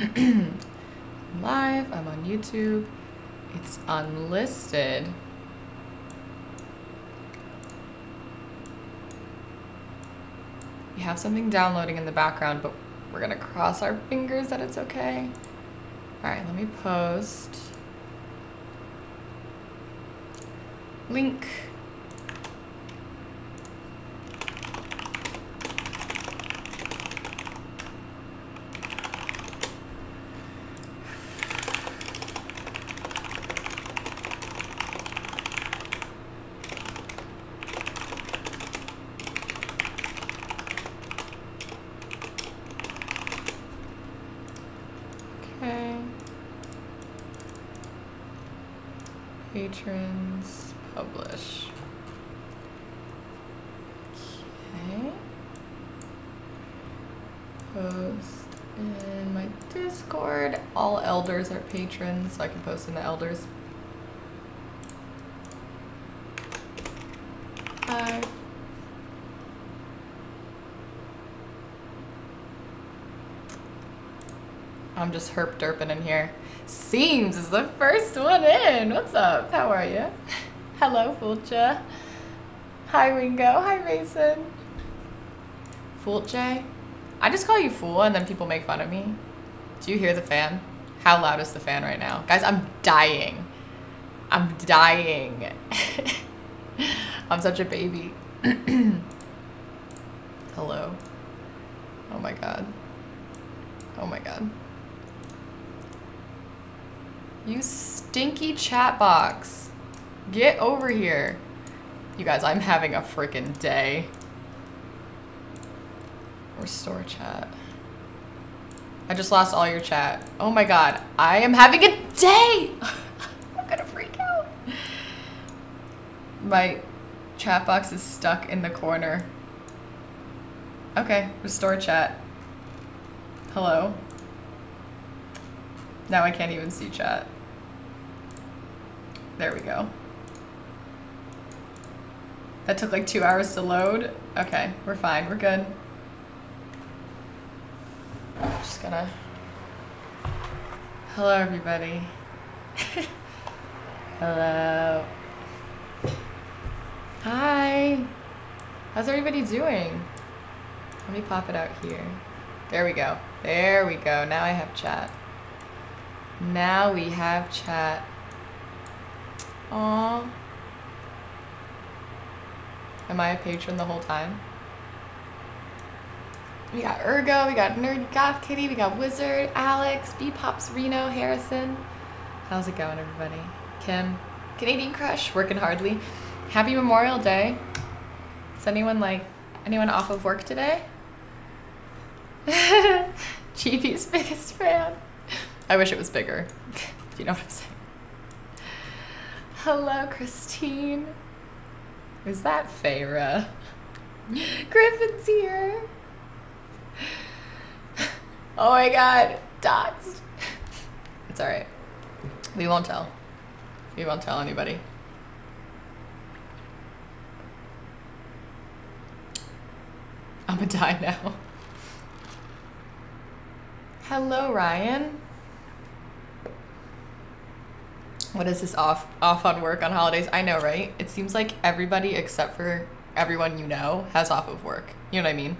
I'm live, I'm on YouTube. It's unlisted. We have something downloading in the background, but we're gonna cross our fingers that it's okay. All right, let me post. Link. Okay. Patrons, publish. Okay. Post in my Discord. All elders are patrons, so I can post in the elders. Hi. I'm just herp derping in here. Seems is the first one in. What's up? How are you? Hello, Fulcha. Hi, Wingo. Hi, Mason. Fulche? I just call you Fool and then people make fun of me. Do you hear the fan? How loud is the fan right now? Guys, I'm dying. I'm dying. I'm such a baby. Hello. Oh my god. Oh my god. You stinky chat box. Get over here. You guys, I'm having a freaking day. Restore chat. I just lost all your chat. Oh my god. I am having a day! I'm gonna freak out. My chat box is stuck in the corner. Okay, restore chat. Hello. Now I can't even see chat. There we go. That took like 2 hours to load. Okay, we're fine, we're good. Just gonna... Hello, everybody. Hello. Hi. How's everybody doing? Let me pop it out here. There we go. There we go. Now I have chat. Now we have chat. Aww. Am I a patron the whole time? We got Ergo, we got Nerd Goth Kitty, we got Wizard, Alex, B-Pops, Reno, Harrison. How's it going, everybody? Kim, Canadian Crush, working hardly. Happy Memorial Day. Is anyone off of work today? Gibi's biggest fan. I wish it was bigger, if you know what I'm saying. Hello, Christine. Is that Feyre? Griffin's here. Oh my god, doxed. It's alright. We won't tell. We won't tell anybody. I'm gonna die now. Hello, Ryan. What is this off on work on holidays? I know, right? It seems like everybody except for everyone you know has off of work. You know what I mean?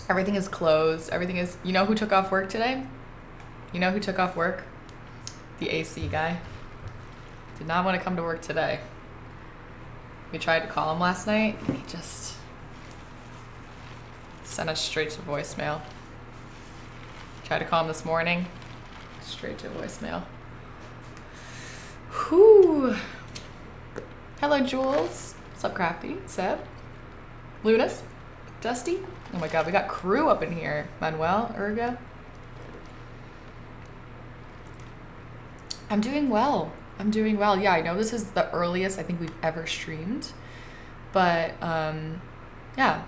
Everything is closed. Everything is... You know who took off work today? You know who took off work? The AC guy. Did not want to come to work today. We tried to call him last night and he just sent us straight to voicemail. Tried to call him this morning. Straight to voicemail. Whew. Hello, Jules. What's up, Crafty? Seb? Lunas? Dusty? Oh my god, we got crew up in here. Manuel, Erga. I'm doing well. I'm doing well. Yeah, I know this is the earliest I think we've ever streamed. But, yeah.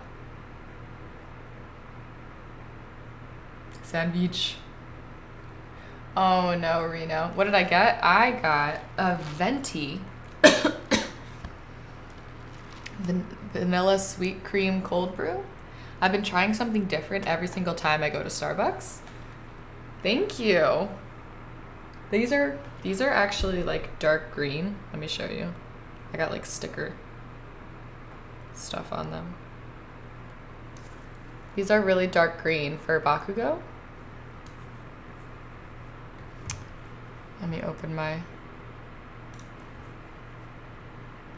Sandwich. Oh no, Reno. What did I get? I got a venti. Vanilla sweet cream cold brew. I've been trying something different every single time I go to Starbucks. Thank you. These are actually like dark green. Let me show you. I got like sticker stuff on them. These are really dark green for Bakugo. Let me open my,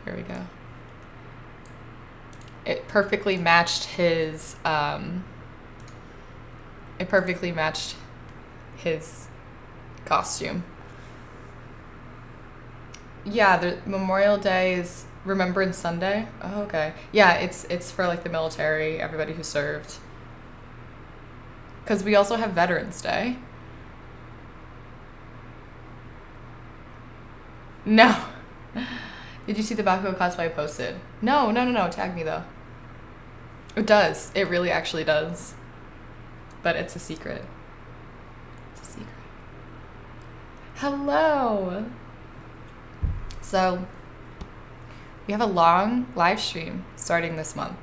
here we go. It perfectly matched his, costume. Yeah, the Memorial Day is Remembrance Sunday. Oh, okay. Yeah, it's for like the military, everybody who served. Because we also have Veterans Day. No. Did you see the Bakugo cosplay I posted? No. Tag me though. It does. It really actually does. But it's a secret. It's a secret. Hello. So, we have a long live stream starting this month.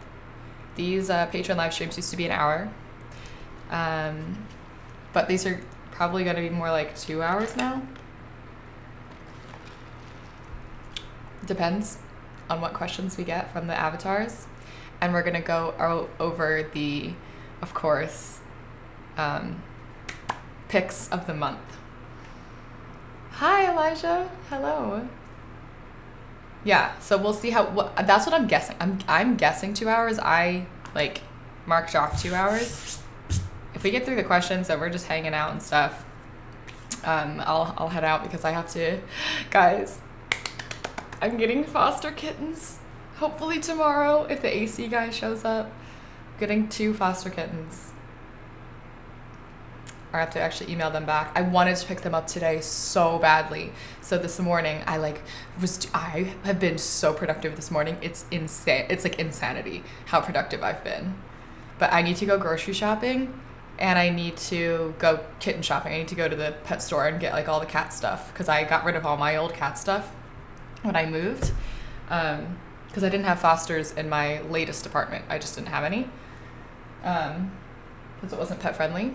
These Patreon live streams used to be an hour. But these are probably going to be more like 2 hours now. Depends on what questions we get from the avatars. And we're going to go over the, of course, picks of the month. Hi, Elijah. Hello. Yeah, so we'll see that's what I'm guessing. I'm guessing 2 hours. I like marked off 2 hours. If we get through the questions and we're just hanging out and stuff, I'll head out because I have to, guys, I'm getting foster kittens. Hopefully tomorrow, if the AC guy shows up, getting 2 foster kittens. I have to actually email them back. I wanted to pick them up today so badly. So this morning, I have been so productive this morning. It's insane. It's like insanity how productive I've been. But I need to go grocery shopping and I need to go kitten shopping. I need to go to the pet store and get like all the cat stuff because I got rid of all my old cat stuff when I moved. Because I didn't have fosters in my latest apartment. I just didn't have any. Because it wasn't pet friendly.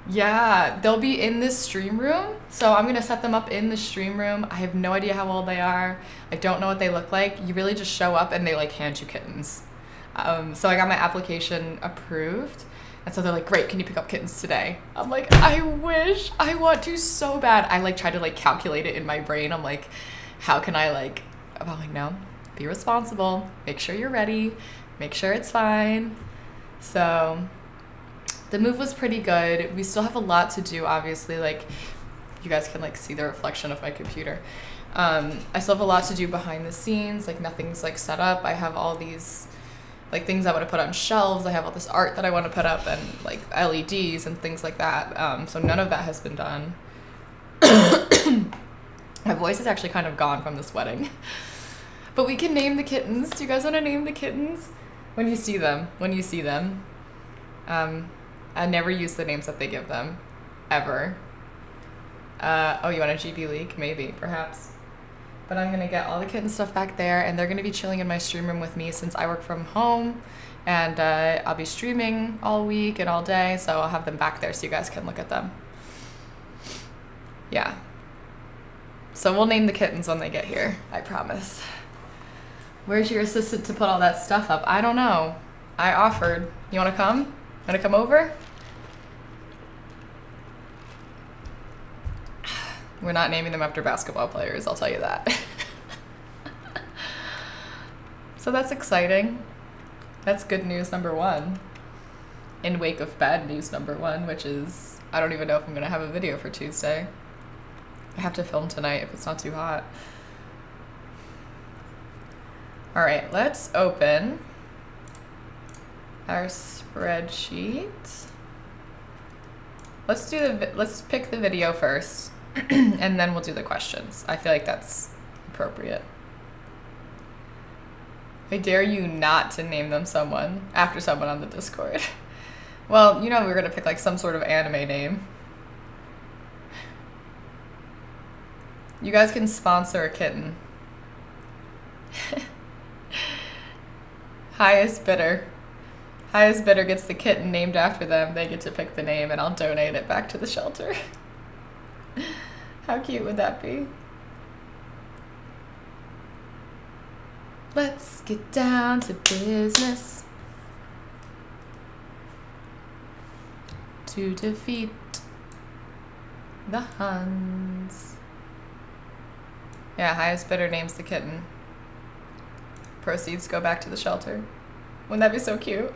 Yeah, they'll be in this stream room. So I'm going to set them up in the stream room. I have no idea how old they are. I don't know what they look like. You really just show up and they like hand you kittens. So I got my application approved. And so they're like, great, can you pick up kittens today? I'm like, I wish. I want to so bad. I like try to like calculate it in my brain. I'm like, how can I like, I'm like, no, be responsible. Make sure you're ready. Make sure it's fine. So the move was pretty good. We still have a lot to do, obviously. Like, you guys can like see the reflection of my computer. I still have a lot to do behind the scenes. Like, nothing's like set up. I have all these like things I want to put on shelves. I have all this art that I want to put up and like LEDs and things like that. So none of that has been done. My voice is actually kind of gone from the sweating. But we can name the kittens. Do you guys want to name the kittens? When you see them. I never use the names that they give them, ever. Oh, you want a GB leak? Maybe, perhaps. But I'm gonna get all the kitten stuff back there, and they're gonna be chilling in my stream room with me since I work from home, and I'll be streaming all week and all day, so I'll have them back there so you guys can look at them. Yeah. So we'll name the kittens when they get here, I promise. Where's your assistant to put all that stuff up? I don't know. I offered. You wanna come? Wanna come over? We're not naming them after basketball players, I'll tell you that. So that's exciting. That's good news number 1. In wake of bad news number 1, which is, I don't even know if I'm gonna have a video for Tuesday. I have to film tonight if it's not too hot. All right, let's open our spreadsheet. Let's pick the video first and then we'll do the questions. I feel like that's appropriate. I dare you not to name them after someone on the Discord. Well, you know we're gonna pick like some sort of anime name. You guys can sponsor a kitten. Highest bidder. Highest bidder gets the kitten named after them. They get to pick the name and I'll donate it back to the shelter. How cute would that be? Let's get down to business. To defeat the Huns. Yeah, highest bidder names the kitten. Proceeds go back to the shelter. Wouldn't that be so cute?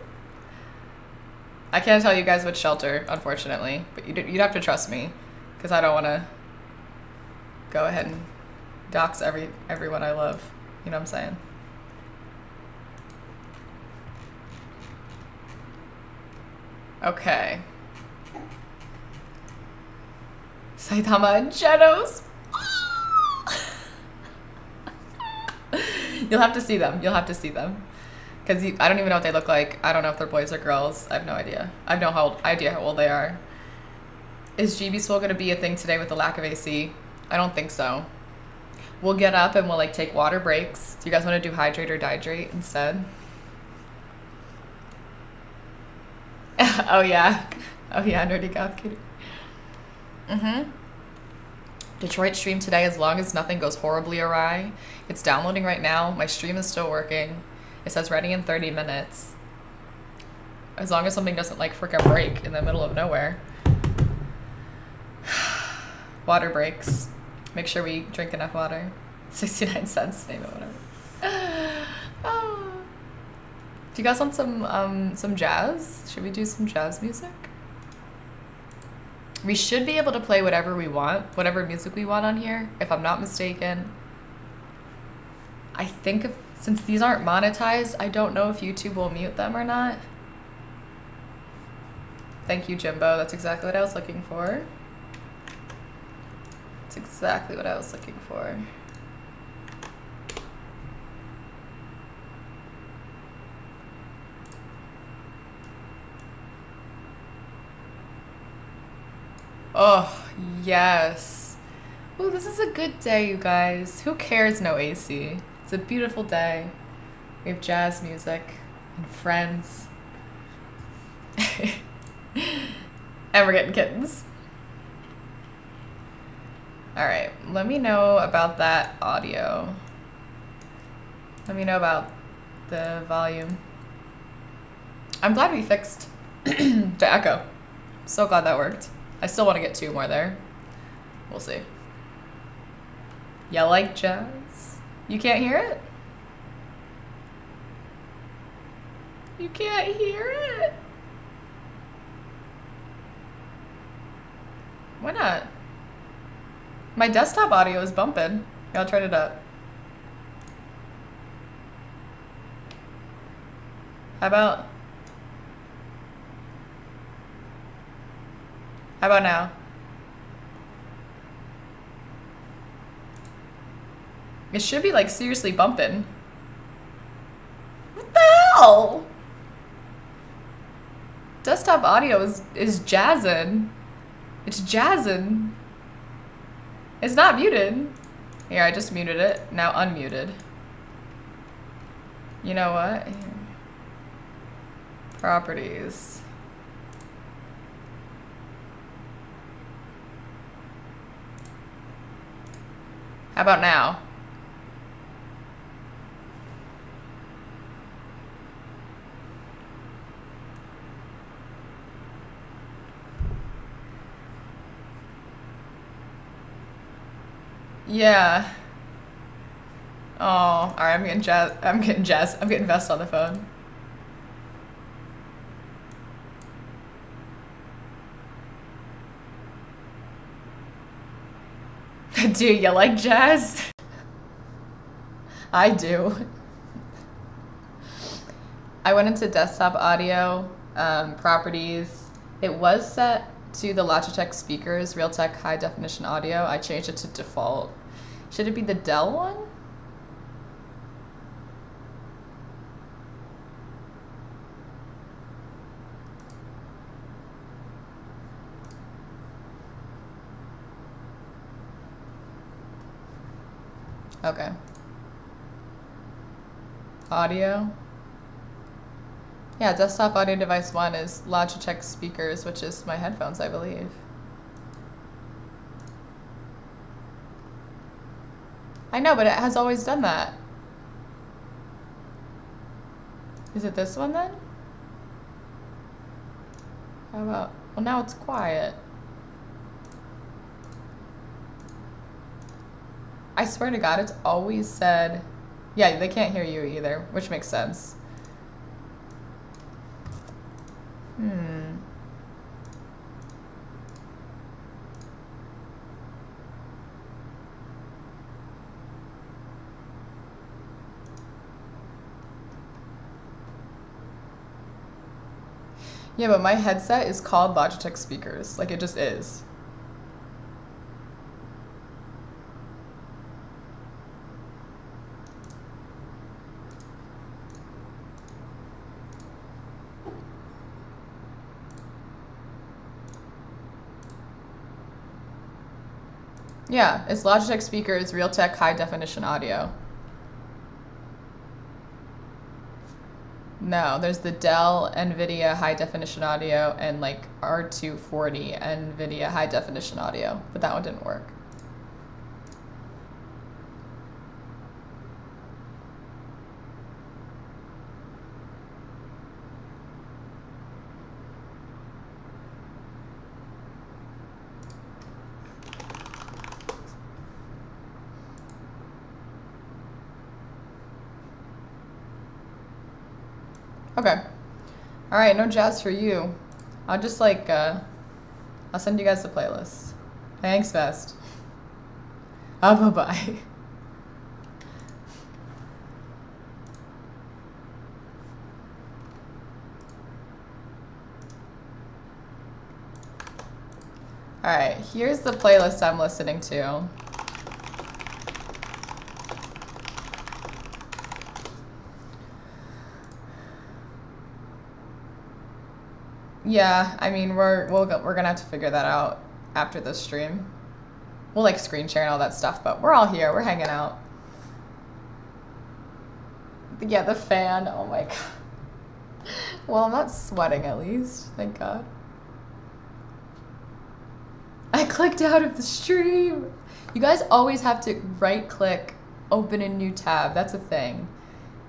I can't tell you guys which shelter, unfortunately, but you'd have to trust me, because I don't want to go ahead and dox everyone I love. You know what I'm saying? Okay. Saitama and Genos. You'll have to see them. You'll have to see them. Because I don't even know what they look like. I don't know if they're boys or girls. I have no idea. I have no idea how old they are. Is GB swole going to be a thing today with the lack of AC? I don't think so. We'll get up and we'll like take water breaks. Do you guys want to do hydrate or dihydrate instead? Oh yeah. Oh yeah, nerdy goth kitty. Detroit stream today as long as nothing goes horribly awry. It's downloading right now. My stream is still working. It says ready in 30 minutes. As long as something doesn't like frickin' break in the middle of nowhere. Water breaks. Make sure we drink enough water. 69 cents, name it, whatever. Oh. Do you guys want some jazz? Should we do some jazz music? We should be able to play whatever we want, whatever music we want on here, if I'm not mistaken. I think since these aren't monetized, I don't know if YouTube will mute them or not. Thank you, Jimbo. That's exactly what I was looking for. That's exactly what I was looking for. Oh, yes. Oh, this is a good day, you guys. Who cares, no AC? It's a beautiful day. We have jazz music and friends. And we're getting kittens. All right, let me know about that audio. Let me know about the volume. I'm glad we fixed the echo. So glad that worked. I still want to get 2 more there. We'll see. You like jazz? You can't hear it? You can't hear it? Why not? My desktop audio is bumping. I'll turn it up. How about now? It should be like seriously bumping. What the hell? Desktop audio is jazzing. It's jazzing. It's not muted. Here, I just muted it. Now unmuted. You know what? Here. Properties. How about now? Yeah. Oh, all right. I'm getting Vest on the phone. Do you like jazz? I do. I went into desktop audio, properties. It was set to the Logitech speakers, Realtek high definition audio. I changed it to default. Should it be the Dell one? Okay. Audio. Yeah, desktop audio device 1 is Logitech speakers, which is my headphones, I believe. I know, but it has always done that. Is it this one then? How about, well, now it's quiet. I swear to God, it's always said, yeah, they can't hear you either, which makes sense. Yeah, but my headset is called Logitech speakers. Like, it just is. Yeah, it's Logitech speakers, Realtek high definition audio. No, there's the Dell NVIDIA high definition audio and like R240 NVIDIA high definition audio, but that one didn't work. Okay. All right, no jazz for you. I'll just like, I'll send you guys the playlist. Thanks, Vest. Oh, bye-bye. All right, here's the playlist I'm listening to. Yeah, I mean, we're gonna have to figure that out after this stream. We'll like screen share and all that stuff, but we're all here. We're hanging out. Yeah, the fan. Oh my God. Well, I'm not sweating at least. Thank God. I clicked out of the stream. You guys always have to right click, open a new tab. That's a thing.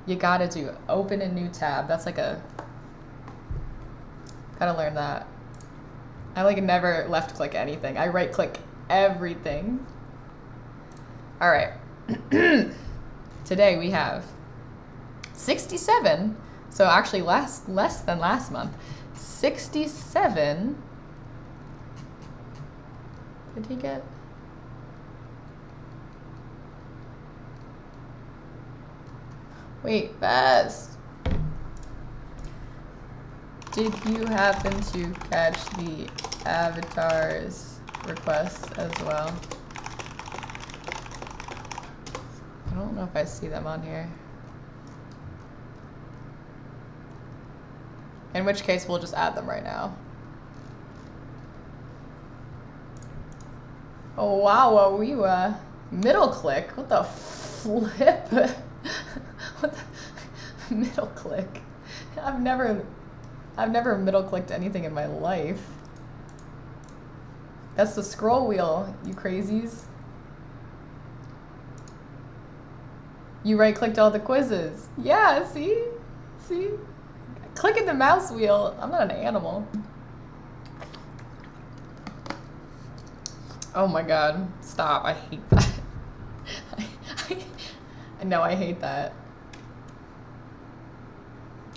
You gotta do open a new tab. That's like a... Gotta learn that. I like never left click anything. I right click everything. All right. Today we have 67. So actually less than last month. 67. Did he get? Wait, Best. Did you happen to catch the avatars requests as well? I don't know if I see them on here. In which case, we'll just add them right now. Oh, wow, we middle click? What the flip? What the middle click? I've never middle clicked anything in my life. That's the scroll wheel, you crazies. You right clicked all the quizzes. Yeah, see? See? Clicking the mouse wheel. I'm not an animal. Oh my God, stop, I hate that. I know, I hate that.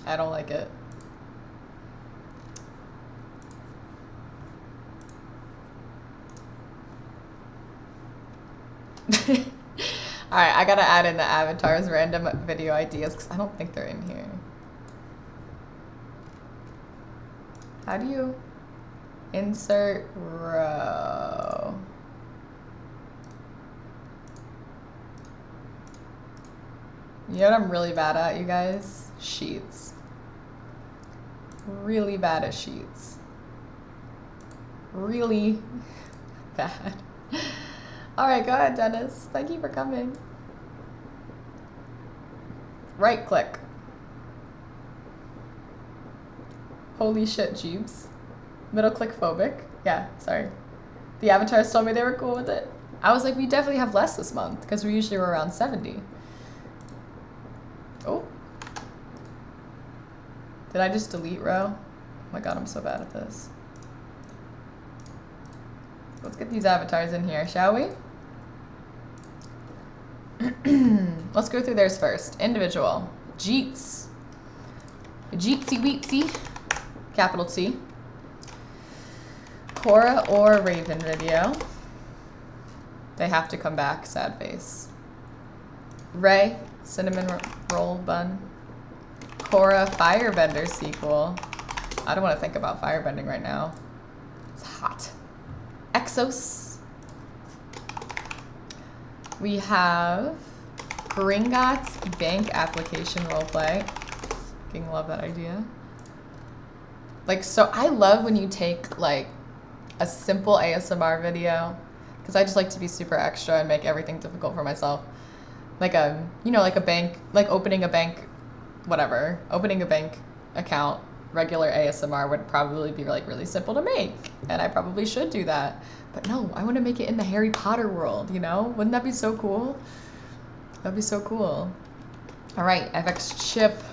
I don't like it. Alright, I gotta add in the avatars random video ideas because I don't think they're in here. How do you insert row? You know what I'm really bad at, you guys? Sheets. Really bad at sheets. Really bad. All right, go ahead, Dennis. Thank you for coming. Right click. Holy shit, Jeeves. Middle click phobic. Yeah, sorry. The avatars told me they were cool with it. I was like, we definitely have less this month because we usually were around 70. Oh. Did I just delete row? Oh my god, I'm so bad at this. Let's get these avatars in here, shall we? Let's go through theirs first. Individual. Jeets. Jeetsy Weetsy. Capital T. Cora or Raven video. They have to come back, sad face. Ray, cinnamon roll bun. Cora, firebender sequel. I don't want to think about firebending right now. It's hot. Exos. We have Gringotts bank application roleplay. Fucking love that idea. Like, so I love when you take like a simple ASMR video, because I just like to be super extra and make everything difficult for myself. Like you know, like a bank, like opening a bank, whatever. Opening a bank account, regular ASMR would probably be like really simple to make, and I probably should do that. But no, I want to make it in the Harry Potter world, you know? Wouldn't that be so cool? That'd be so cool. All right, FX Chip.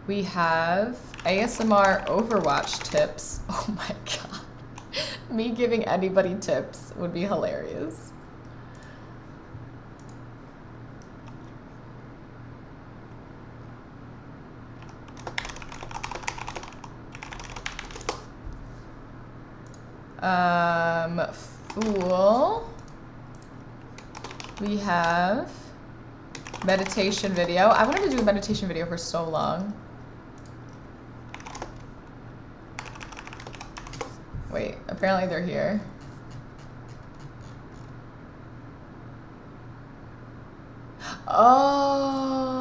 We have ASMR Overwatch tips. Oh my god. Me giving anybody tips would be hilarious. Fool. We have meditation video. I wanted to do a meditation video for so long. Wait, apparently they're here. Oh,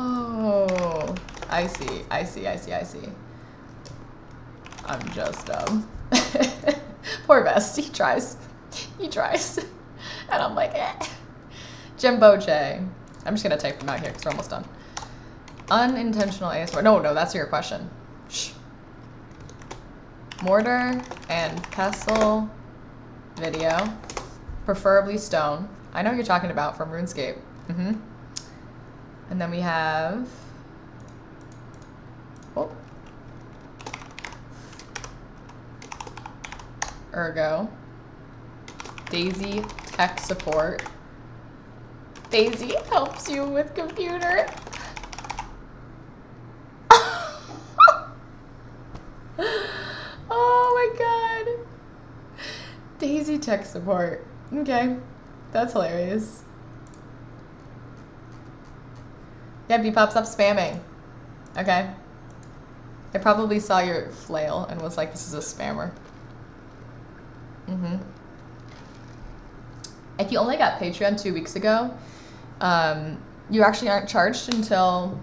I see. I'm just dumb. Poor Best, he tries. And I'm like, eh. Jimbo J. I'm just gonna type them out here because we're almost done. Unintentional ASMR. No, that's your question. Shh. Mortar and pestle video, preferably stone. I know what you're talking about from RuneScape. And then we have, oh, Ergo, Daisy tech support. Daisy helps you with computer. Oh my god. Daisy tech support. Okay. That's hilarious. Yeah, Bpop, stop spamming. Okay. I probably saw your flail and was like, this is a spammer. If you only got Patreon 2 weeks ago, you actually aren't charged until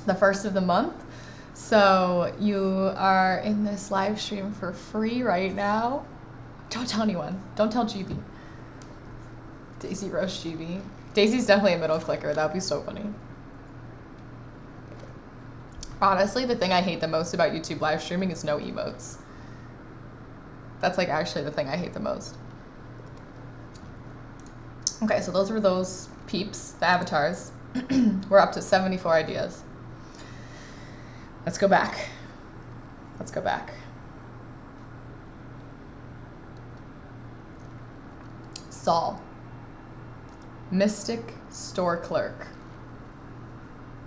the 1st of the month. So you are in this live stream for free right now. Don't tell anyone. Don't tell Gibi. Daisy roast Gibi. Daisy's definitely a middle clicker. That would be so funny. Honestly, the thing I hate the most about YouTube live streaming is no emotes. That's like actually the thing I hate the most. Okay, so those were those peeps, the avatars. We're up to 74 ideas. Let's go back. Saul. Mystic store clerk.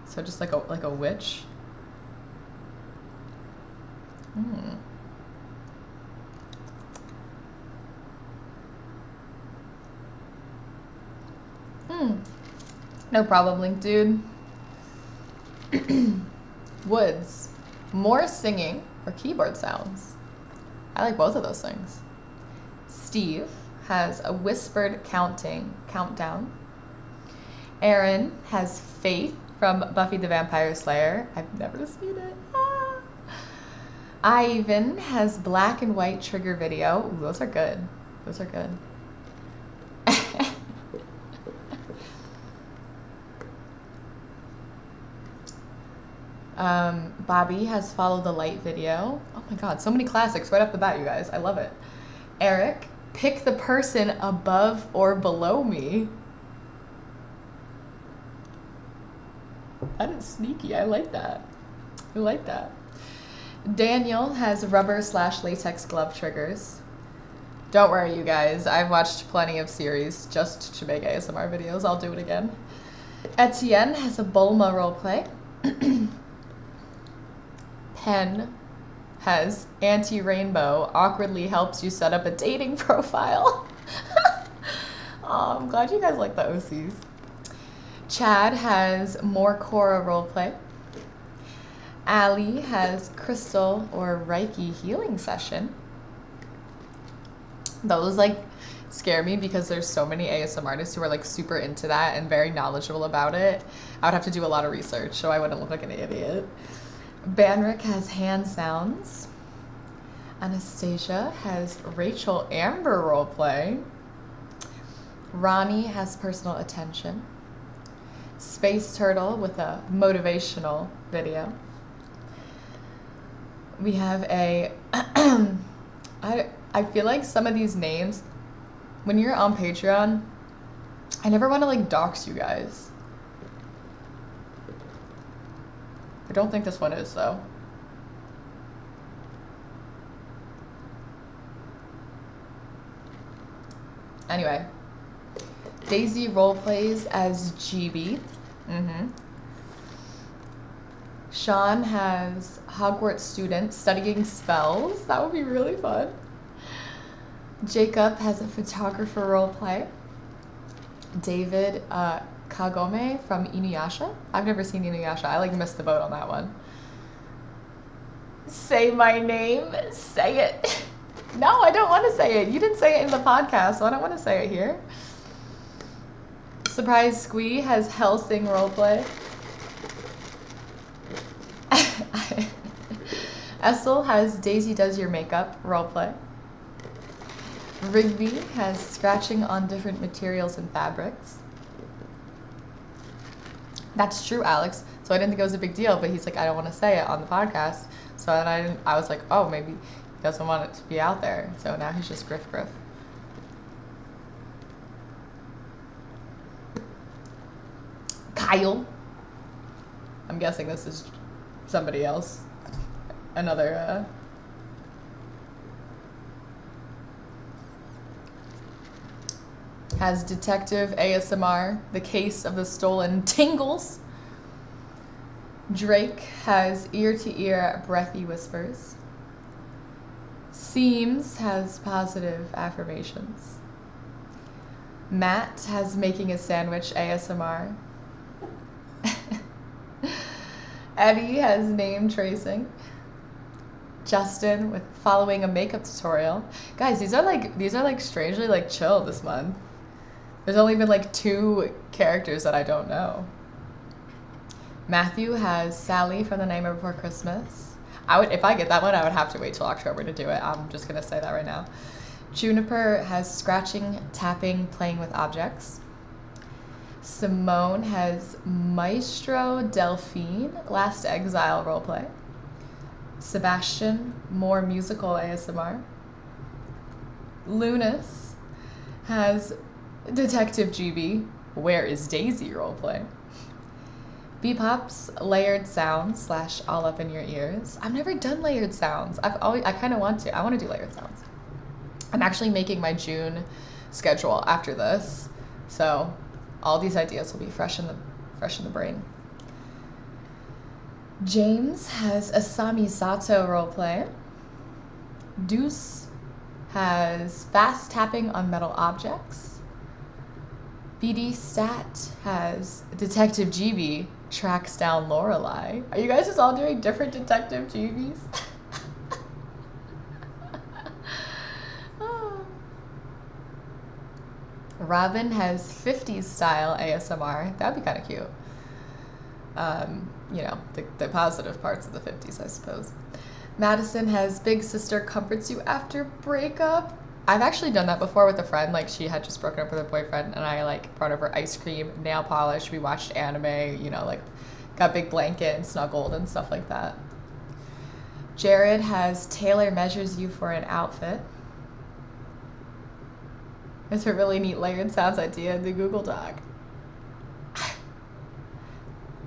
So just like a witch. No problem, Link dude. Woods. More singing or keyboard sounds. I like both of those things. Steve has a whispered countdown. Aaron has Faith from Buffy the Vampire Slayer. I've never seen it. Ivan has black and white trigger video. Ooh, those are good. Bobby has Follow the Light video. Oh my god, so many classics right off the bat, you guys. I love it. Eric, pick the person above or below me. That is sneaky. I like that. I like that. Daniel has rubber/latex glove triggers. Don't worry, you guys. I've watched plenty of series just to make ASMR videos. I'll do it again. Etienne has a Bulma roleplay. Pen has anti-rainbow, awkwardly helps you set up a dating profile. Oh, I'm glad you guys like the OCs. Chad has more Korra roleplay. Ali has crystal or Reiki healing session. Those like scare me because there's so many ASMR artists who are like super into that and very knowledgeable about it. I would have to do a lot of research so I wouldn't look like an idiot. Banrick has hand sounds. Anastasia has Rachel Amber roleplay. Ronnie has personal attention. Space Turtle with a motivational video. We have a I feel like some of these names, when you're on Patreon, I never want to like dox you guys. I don't think this one is though. Anyway, Daisy roleplays as Gibi. Sean has Hogwarts student studying spells. That would be really fun. Jacob has a photographer roleplay. David Kagome from Inuyasha. I've never seen Inuyasha. I like missed the boat on that one. Say my name. Say it. No, I don't want to say it. You didn't say it in the podcast, so I don't want to say it here. Surprise Squee has Helsing roleplay. Essel has Daisy Does Your Makeup roleplay. Rigby has scratching on different materials and fabrics. That's true, Alex. So I didn't think it was a big deal, but he's like, I don't want to say it on the podcast. So then I was like, oh, maybe he doesn't want it to be out there. So now he's just Griff Griff. Kyle. I'm guessing this is somebody else. Another, has Detective ASMR, The Case of the Stolen Tingles. Drake has ear-to-ear breathy whispers. Seams has positive affirmations. Matt has making a sandwich ASMR. Eddie has name tracing. Justin with following a makeup tutorial. Guys, these are like strangely like chill this month. There's only been like 2 characters that I don't know. Matthew has Sally from The Nightmare Before Christmas. If I get that one, I would have to wait till October to do it. I'm just gonna say that right now. Juniper has scratching, tapping, playing with objects. Simone has Maestro Delphine, Last Exile roleplay. Sebastian, more musical ASMR. Lunas has Detective GB, Where is Daisy roleplay. Bepop's layered sounds / all up in your ears. I've never done layered sounds. I kind of want to. I want to do layered sounds. I'm actually making my June schedule after this, so all these ideas will be fresh in the brain. James has Asami Sato roleplay. Deuce has fast tapping on metal objects. BD Stat has Detective GB tracks down Lorelei. Are you guys just all doing different Detective GBs? Oh. Robin has 50s style ASMR. That'd be kind of cute. You know, the positive parts of the 50s, I suppose. Madison has Big Sister comforts you after breakup. I've actually done that before with a friend. Like, she had just broken up with her boyfriend, and I like brought over ice cream, nail polish. We watched anime, you know, like Got big blanket and snuggled and stuff like that. Jared has Taylor measures you for an outfit. It's a really neat layered sounds idea in the Google Doc.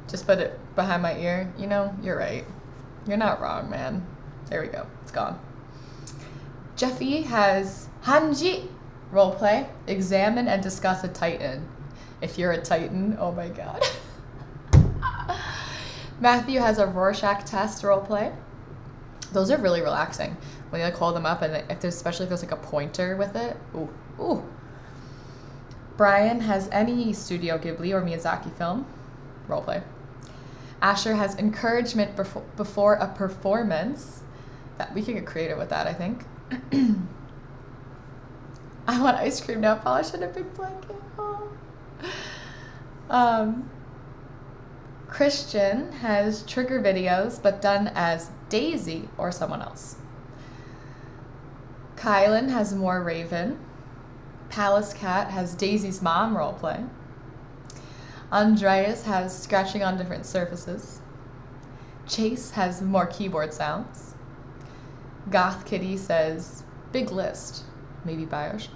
Just put it behind my ear. You know, you're right. You're not wrong, man. There we go. It's gone. Jeffy has Hanji roleplay. Examine and discuss a Titan. If you're a Titan, oh my god. Matthew has a Rorschach test roleplay. Those are really relaxing when you like hold them up, and if there's, especially if there's like a pointer with it. Ooh, ooh. Brian has any Studio Ghibli or Miyazaki film roleplay. Asher has encouragement before a performance. That we can get creative with that, I think. I want ice cream nail polish and a big blanket. Oh. Christian has trigger videos, but done as Daisy or someone else. Kylan has more Raven. Palace Cat has Daisy's mom roleplay. Andreas has scratching on different surfaces. Chase has more keyboard sounds. Goth Kitty says big list, maybe BioShock.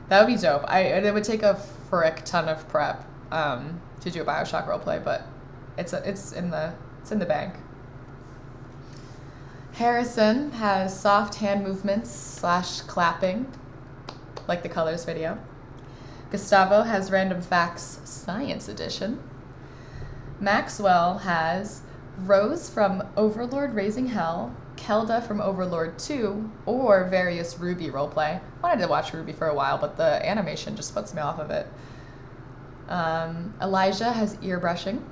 That would be dope. It would take a frick ton of prep to do a BioShock roleplay, but it's in the bank. Harrison has soft hand movements / clapping, like the Colors video. Gustavo has Random Facts Science Edition. Maxwell has Rose from Overlord Raising Hell, Kelda from Overlord 2, or various Ruby roleplay. I wanted to watch Ruby for a while, but the animation just puts me off of it. Elijah has ear brushing.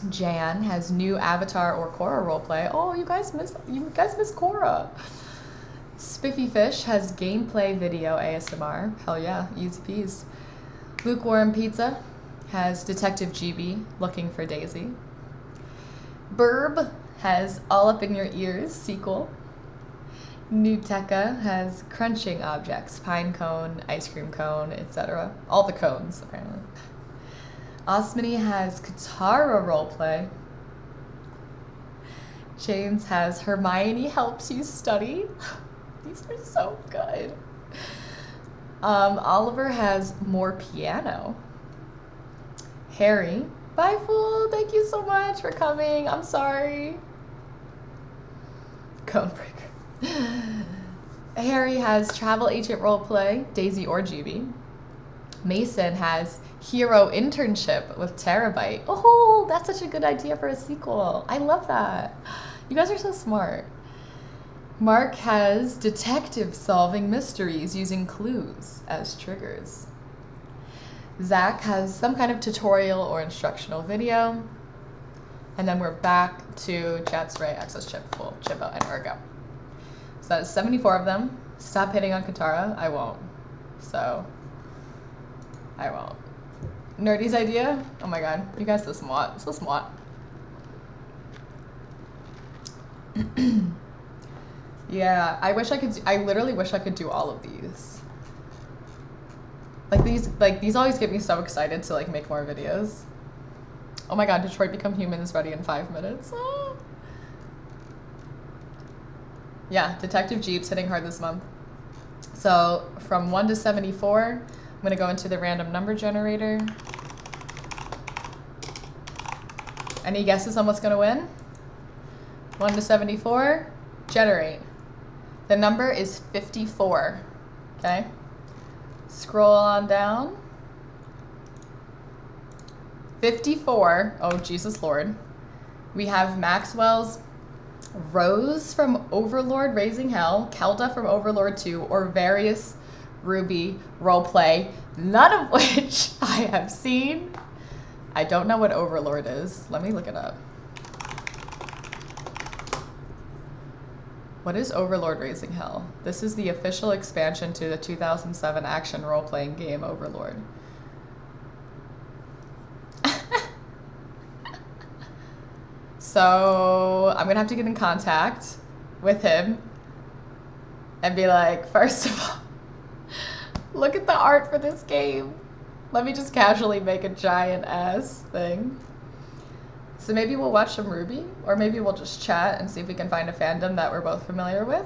Jan has new Avatar or Korra roleplay. Oh, you guys miss Korra. Spiffy Fish has gameplay video ASMR. Hell yeah, easy peas. Lukewarm Pizza has Detective Gibi looking for Daisy. Burb has All Up in Your Ears sequel. Nuteka has crunching objects, pine cone, ice cream cone, etc. All the cones, apparently. Osmany has Katara roleplay. James has Hermione helps you study. These are so good. Oliver has more piano. Harry, bye fool, thank you so much for coming. I'm sorry. Conebreaker. Harry has travel agent roleplay, Daisy or Gibi. Mason has hero internship with Terabyte. Oh, that's such a good idea for a sequel. I love that. You guys are so smart. Mark has detective solving mysteries using clues as triggers. Zach has some kind of tutorial or instructional video. And then we're back to Chat's Ray, Access Chip, Full, Chippo, and Ergo. So that's 74 of them. Stop hitting on Katara. I won't. So, I won't. Nerdy's idea? Oh my god. You guys so smart. So smart. Yeah, I literally wish I could do all of these. These always get me so excited to like make more videos. Oh my god, Detroit Become Human is ready in 5 minutes. Ah. Yeah, Detective Jeep's hitting hard this month. So from 1 to 74, I'm gonna go into the random number generator. Any guesses on what's gonna win? 1 to 74, generate. The number is 54, okay? Scroll on down. 54, oh Jesus Lord. We have Maxwell's Rose from Overlord Raising Hell, Kelda from Overlord 2, or various Ruby roleplay, none of which I have seen. I don't know what Overlord is. Let me look it up. What is Overlord Raising Hell? This is the official expansion to the 2007 action role-playing game Overlord. So I'm gonna have to get in contact with him and be like, first of all, look at the art for this game. Let me just casually make a giant ass thing. So maybe we'll watch some Ruby, or maybe we'll just chat and see if we can find a fandom that we're both familiar with.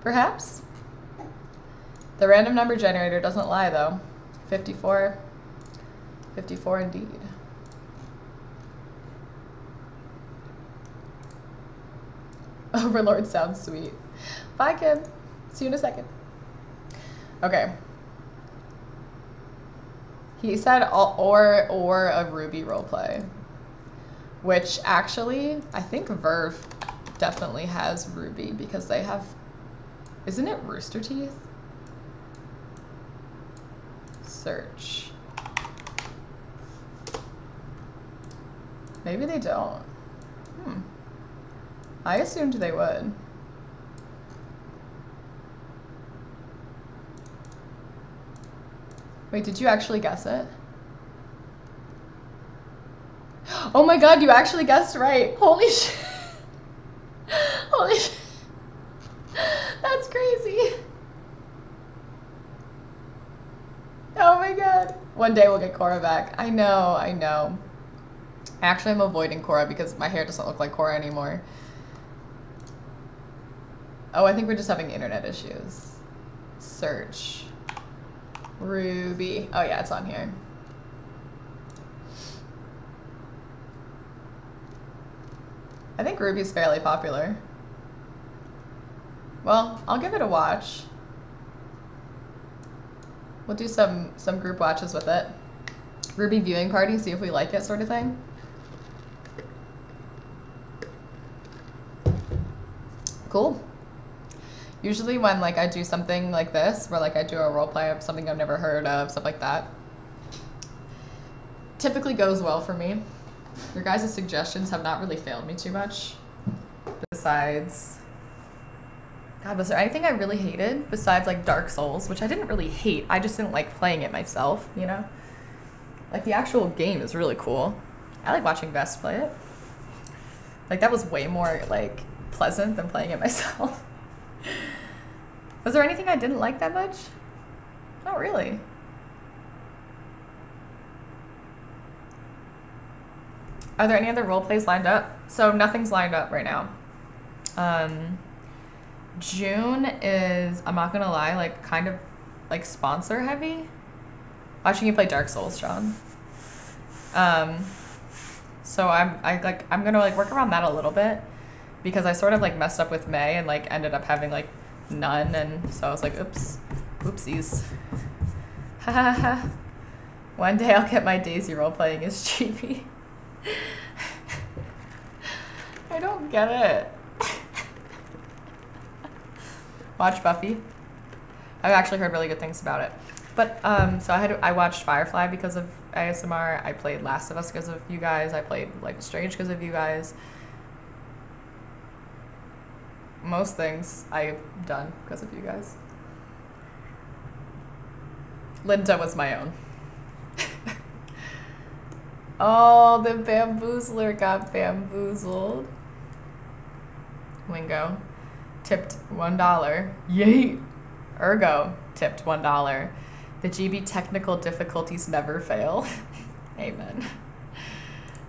Perhaps? The random number generator doesn't lie though. 54. 54 indeed. Overlord sounds sweet. Bye, Kim. See you in a second. Okay. He said or a Ruby roleplay. Which actually, I think Verve definitely has Ruby because they have... Isn't it Rooster Teeth? Search. Maybe they don't. I assumed they would. Wait, did you actually guess it? Oh my god, you actually guessed right. Holy shit. Holy shit. That's crazy. Oh my god. One day we'll get Cora back. I know, I know. Actually, I'm avoiding Cora because my hair doesn't look like Cora anymore. Oh, I think we're just having internet issues. Search. Ruby. Oh yeah, it's on here. I think Ruby's fairly popular. Well, I'll give it a watch. We'll do some group watches with it. Ruby viewing party, see if we like it, sort of thing. Cool. Usually when like I do something like this, where like I do a roleplay of something I've never heard of, stuff like that, typically goes well for me. Your guys' suggestions have not really failed me too much. Besides, God, was there anything I really hated besides like Dark Souls, which I didn't really hate, I just didn't like playing it myself, you know? Like the actual game is really cool. I like watching Vest play it. Like that was way more like pleasant than playing it myself. Was there anything I didn't like that much? Not really. Are there any other role plays lined up? So nothing's lined up right now. June is, I'm not gonna lie, like kind of like sponsor heavy. Watching you play Dark Souls, John. So I'm gonna like work around that a little bit because I sort of like messed up with May and like ended up having like none, and so I was like, oops, oopsies. Hahaha. One day I'll get my Daisy role playing as Gibi. I don't get it. Watch Buffy. I've actually heard really good things about it. But so I watched Firefly because of ASMR. I played Last of Us because of you guys. I played Life is Strange because of you guys. Most things I've done because of you guys. Linda was my own. Oh, the bamboozler got bamboozled. Wingo tipped $1. Yay! Ergo tipped $1. The GB technical difficulties never fail. Amen.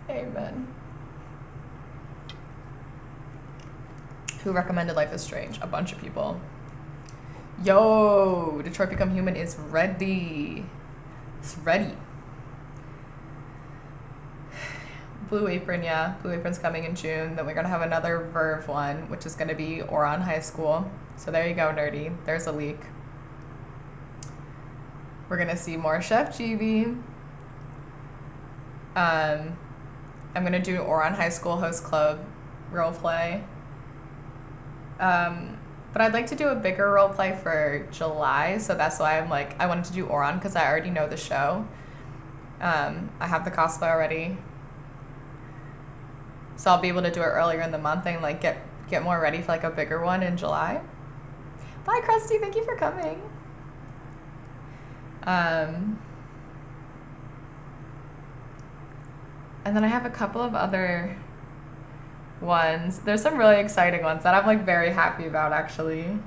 Amen. Who recommended Life is Strange? A bunch of people. Yo, Detroit Become Human is ready. It's ready. Blue Apron, yeah. Blue Apron's coming in June. Then we're going to have another Verve one, which is going to be Oron High School. So there you go, nerdy. There's a leak. We're going to see more Chef Gibi. I'm going to do Oron High School Host Club roleplay. But I'd like to do a bigger roleplay for July, so that's why I'm like, I wanted to do Oron because I already know the show. I have the cosplay already. So I'll be able to do it earlier in the month and like get more ready for like a bigger one in July. Bye, Krusty. Thank you for coming. And then I have a couple of other ones. There's some really exciting ones that I'm like very happy about actually.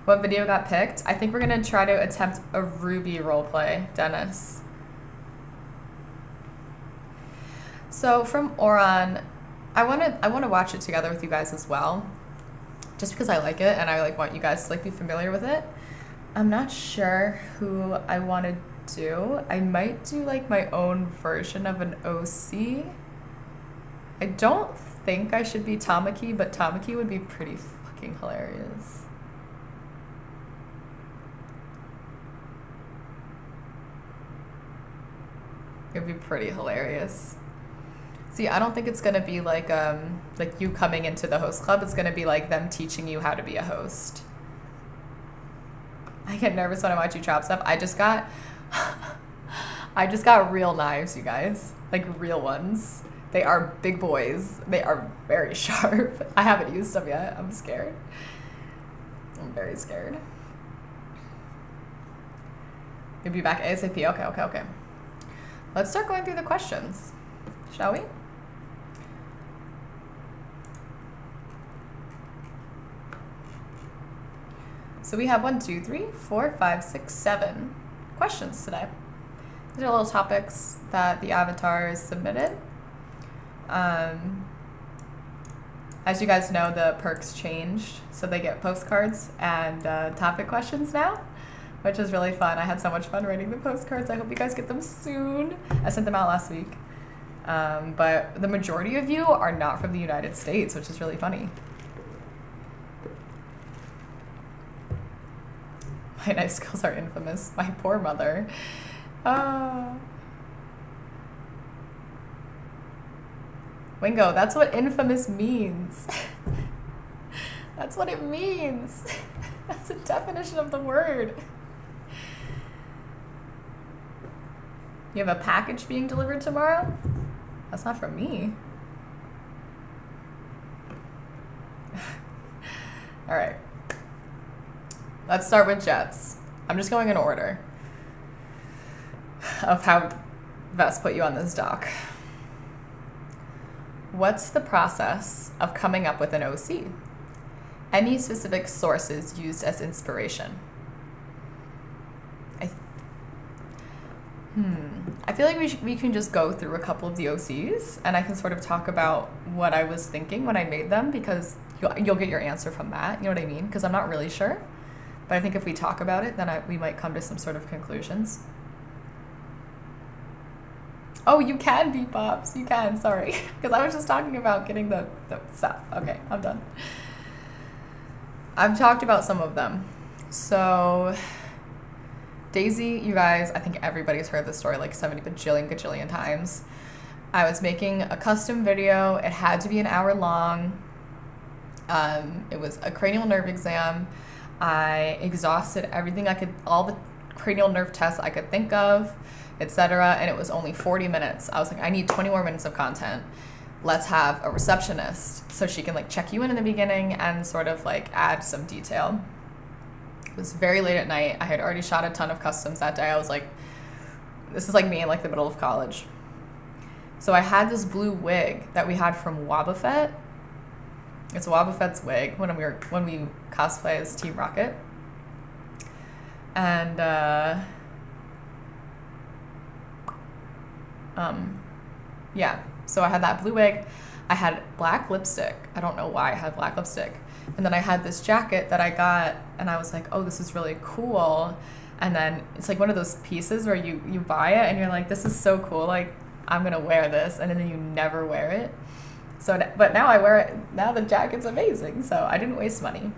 What video got picked? I think we're gonna try to attempt a Ruby roleplay, Dennis. So from Oran, I wanna watch it together with you guys as well, just because I like it and I like want you guys to like be familiar with it. I'm not sure who I want to do. I might do like my own version of an OC. I don't think I should be Tamaki, but Tamaki would be pretty fucking hilarious. It would be pretty hilarious. See, I don't think it's gonna be like you coming into the host club. It's gonna be like them teaching you how to be a host. I get nervous when I watch you chop stuff. I just got real knives, you guys. Like real ones. They are big boys. They are very sharp. I haven't used them yet. I'm scared. I'm very scared. You'll be back ASAP. Okay. Let's start going through the questions, shall we? So we have 1, 2, 3, 4, 5, 6, 7 questions today. These are little topics that the avatars submitted. As you guys know, the perks changed, so they get postcards and topic questions now, which is really fun. I had so much fun writing the postcards. I hope you guys get them soon. I sent them out last week. But the majority of you are not from the United States, which is really funny. My knife skills are infamous. My poor mother. Wingo, that's what infamous means. That's what it means. That's the definition of the word. You have a package being delivered tomorrow? That's not from me. All right. Let's start with jets. I'm just going in order of how best put you on this doc. What's the process of coming up with an OC? Any specific sources used as inspiration? I feel like we can just go through a couple of the OCs and I can sort of talk about what I was thinking when I made them, because you'll get your answer from that. You know what I mean? Because I'm not really sure. But I think if we talk about it, then we might come to some sort of conclusions. Oh, you can beat pops. You can, sorry. Because I was just talking about getting the stuff. Okay, I'm done. I've talked about some of them. So, Daisy, you guys, I think everybody's heard this story like 70 gajillion times. I was making a custom video. It had to be an hour long. It was a cranial nerve exam. I exhausted everything I could, all the cranial nerve tests I could think of, etc. And it was only 40 minutes. I was like, I need 20 more minutes of content. Let's have a receptionist so she can like check you in the beginning and sort of like add some detail. It was very late at night. I had already shot a ton of customs that day. I was like, this is like me in like the middle of college. So I had this blue wig that we had from Wobbuffet. It's Wobbuffet's wig when we cosplay as Team Rocket. And yeah, so I had that blue wig. I had black lipstick. I don't know why I had black lipstick. And then I had this jacket that I got and I was like, oh, this is really cool. And then it's like one of those pieces where you buy it and you're like, this is so cool. Like, I'm gonna wear this, and then you never wear it. So, but now I wear it. Now the jacket's amazing. So I didn't waste money.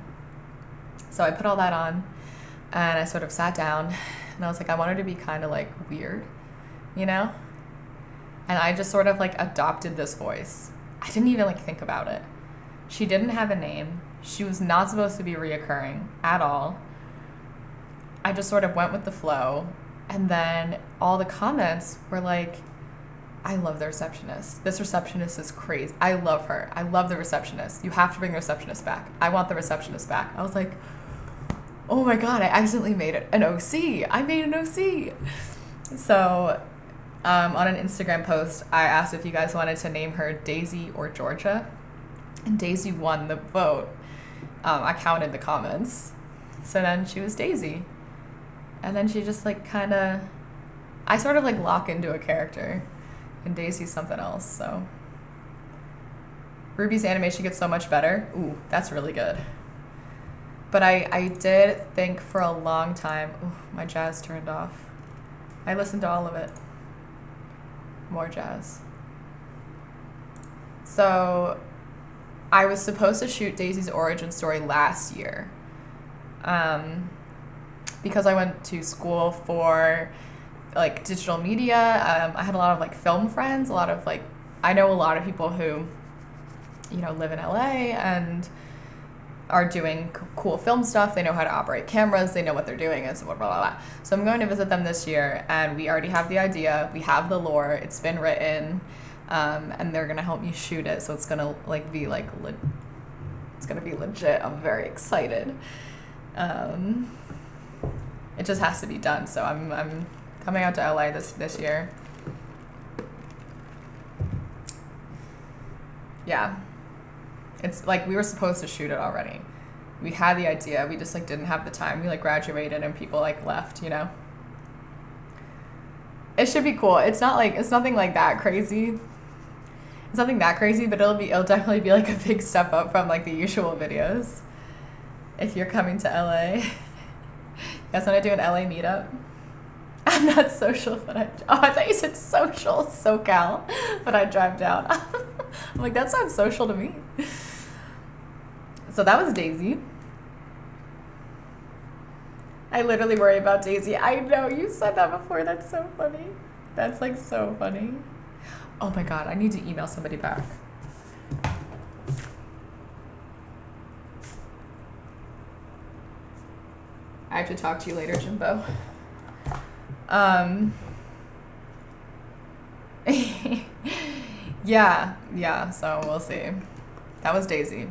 So I put all that on and I sort of sat down and I was like, I wanted to be kind of like weird, you know? And I just sort of like adopted this voice. I didn't even like think about it. She didn't have a name. She was not supposed to be reoccurring at all. I just sort of went with the flow. And then all the comments were like, I love the receptionist. This receptionist is crazy. I love her. I love the receptionist. You have to bring the receptionist back. I want the receptionist back. I was like, oh my God, I accidentally made it an OC. I made an OC. So on an Instagram post, I asked if you guys wanted to name her Daisy or Georgia. And Daisy won the vote. I counted the comments. So then she was Daisy. And then she just like kind of, I sort of like lock into a character, and Daisy's something else, so. Ruby's animation gets so much better. Ooh, that's really good. But I did think for a long time, ooh, my jazz turned off. I listened to all of it. More jazz. So I was supposed to shoot Daisy's origin story last year. Because I went to school for like digital media. I had a lot of like film friends, a lot of like, I know a lot of people who, you know, live in LA and are doing cool film stuff. They know how to operate cameras. They know what they're doing and so blah, blah, blah. So I'm going to visit them this year, and we already have the idea. We have the lore. It's been written, and they're going to help me shoot it. So it's going to like be like, it's going to be legit. I'm very excited. It just has to be done. So I'm coming out to LA this year. Yeah. It's like we were supposed to shoot it already. We had the idea, we just like didn't have the time. We like graduated and people like left, you know. It should be cool. It's nothing like that crazy. It's nothing that crazy, but it'll definitely be like a big step up from like the usual videos. If you're coming to LA. You guys want to do an LA meetup? I'm not social, but I thought you said social, SoCal, but I drive down. I'm like, that sounds social to me. So that was Daisy. I literally worry about Daisy. I know, you said that before. That's so funny. That's like so funny. Oh my God, I need to email somebody back. I have to talk to you later, Jimbo. Yeah, so we'll see. That was Daisy.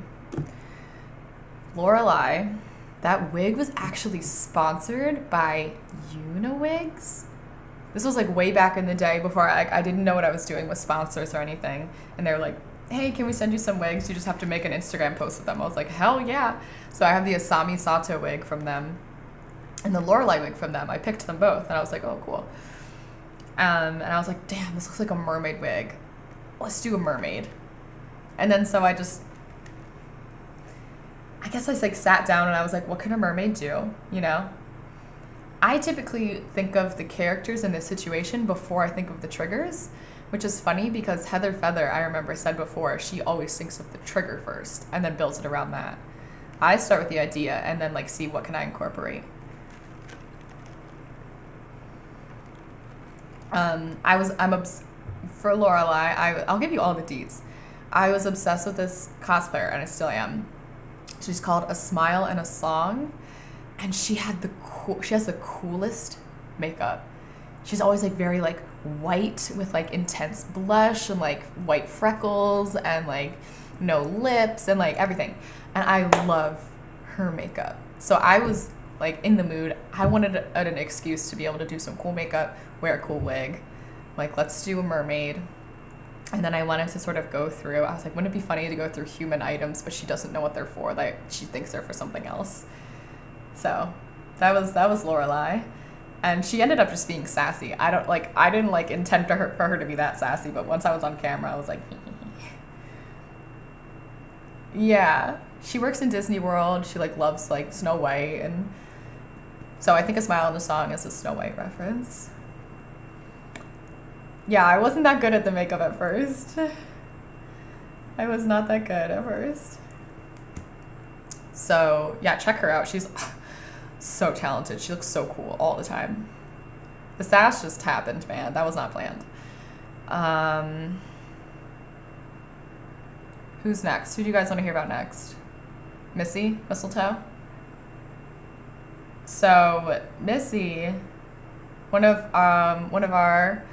Lorelai, that wig was actually sponsored by Uniwigs. This was like way back in the day before I didn't know what I was doing with sponsors or anything. And they were like, hey, can we send you some wigs? You just have to make an Instagram post with them. I was like, hell yeah. So I have the Asami Sato wig from them and the Lorelai wig from them. I picked them both and I was like, oh, cool. And I was like, damn, this looks like a mermaid wig. Let's do a mermaid. And then so I guess I like sat down and I was like, what can a mermaid do? You know? I typically think of the characters in this situation before I think of the triggers, which is funny because Heather Feather, I remember said before, she always thinks of the trigger first and then builds it around that. I start with the idea and then like see what can I incorporate. For Lorelai, I'll give you all the deets. I was obsessed with this cosplayer and I still am. She's called A Smile and a Song, and she has the coolest makeup. She's always like very like white with like intense blush and like white freckles and like no lips and like everything. And I love her makeup. So I was like in the mood. I wanted an excuse to be able to do some cool makeup, wear a cool wig. Like, let's do a mermaid. And then I wanted to sort of go through, I was like, wouldn't it be funny to go through human items, but she doesn't know what they're for, like she thinks they're for something else. So that was Lorelai. And she ended up just being sassy. I didn't like intend for her to be that sassy, but once I was on camera, I was like, yeah. She works in Disney World. She like loves like Snow White, and so I think A Smile in the Song is a Snow White reference. Yeah, I wasn't that good at the makeup at first. I was not that good at first. So yeah, check her out. She's so talented. She looks so cool all the time. The sash just happened, man. That was not planned. Who's next? Who do you guys want to hear about next? Missy? Mistletoe? So Missy, one of our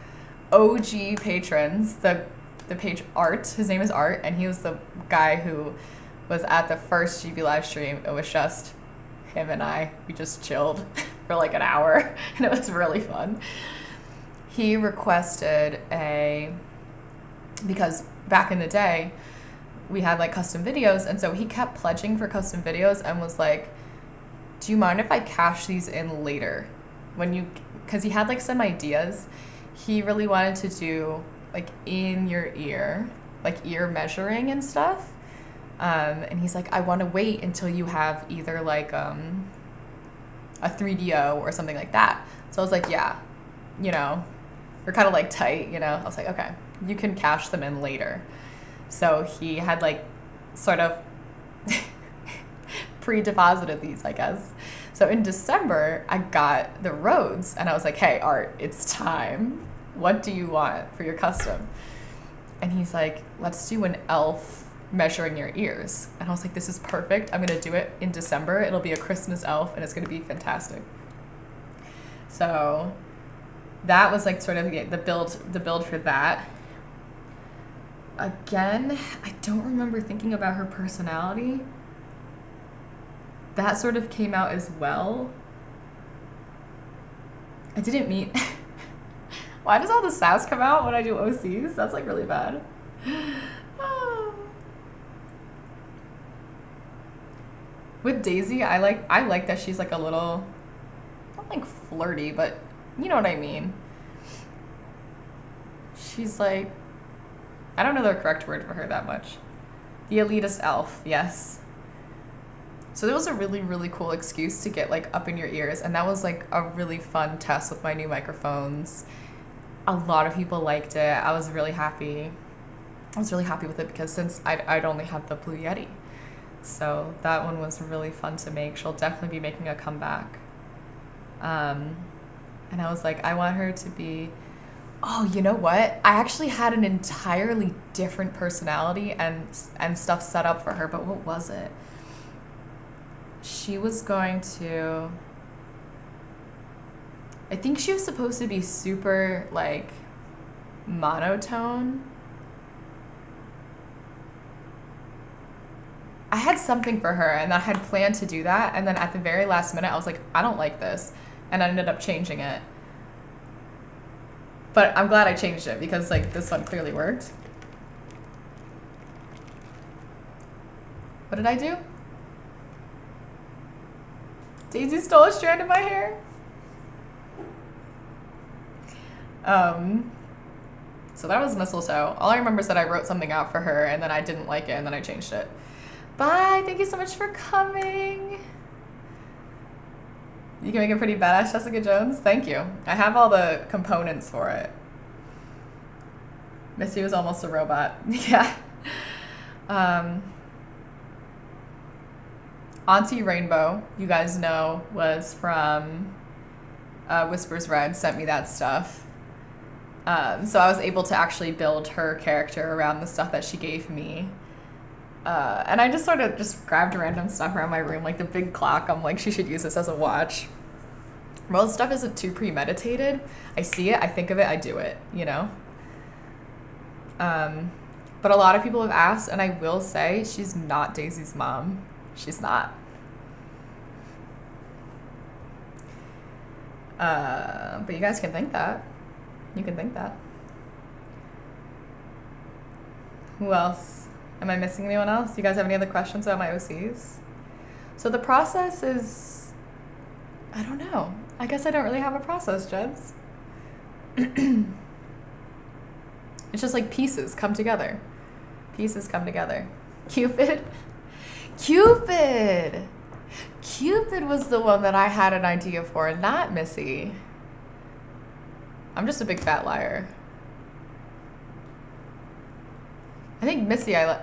OG patrons, the page Art, his name is Art, and he was the guy who was at the first Gibi live stream. It was just him and I. We just chilled for like an hour and it was really fun. He requested because back in the day we had like custom videos, and so he kept pledging for custom videos and was like, do you mind if I cash these in later? Because he had like some ideas. He really wanted to do like in your ear, like ear measuring and stuff. And he's like, I want to wait until you have either like a 3DO or something like that. So I was like, yeah, you know, we're kind of like tight, you know. I was like, okay, you can cash them in later. So he had like sort of pre-deposited these, I guess. So in December, I got the Rhodes and I was like, hey, Art, it's time. What do you want for your custom? And he's like, let's do an elf measuring your ears. And I was like, this is perfect. I'm going to do it in December. It'll be a Christmas elf and it's going to be fantastic. So that was like sort of the build for that. Again, I don't remember thinking about her personality. That sort of came out as well. I didn't meet... Why does all the sass come out when I do OCs? That's like really bad. With Daisy, I like that she's like a little, not like flirty, but you know what I mean. She's like, I don't know the correct word for her that much. The elitist elf, yes. So that was a really, really cool excuse to get like up in your ears. And that was like a really fun test with my new microphones. A lot of people liked it. I was really happy. I was really happy with it because since I'd only had the Blue Yeti. So that one was really fun to make. She'll definitely be making a comeback. And I was like, I want her to be, oh, you know what? I actually had an entirely different personality and stuff set up for her, but what was it? She was going to, I think she was supposed to be super like monotone. I had something for her and I had planned to do that, and then at the very last minute I was like, I don't like this, and I ended up changing it. But I'm glad I changed it because like this one clearly worked. What did I do? Daisy stole a strand of my hair. So that was mistletoe. All I remember is that I wrote something out for her and then I didn't like it and then I changed it. Bye, thank you so much for coming. You can make a pretty badass Jessica Jones. Thank you. I have all the components for it. Missy was almost a robot. Yeah. Auntie Rainbow, you guys know, was from Whispers Red, sent me that stuff. So I was able to actually build her character around the stuff that she gave me. And I just sort of just grabbed random stuff around my room, like the big clock. I'm like, she should use this as a watch. Most stuff isn't too premeditated. I see it, I think of it, I do it, you know? But a lot of people have asked, and I will say, she's not Daisy's mom. She's not. But you guys can think that. You can think that. Who else? Am I missing anyone else? You guys have any other questions about my OCs? So the process is, I don't know. I guess I don't really have a process, Jeds. It's just like pieces come together. Pieces come together. Cupid? Cupid! Cupid was the one that I had an idea for, not Missy. I'm just a big fat liar. I think Missy, I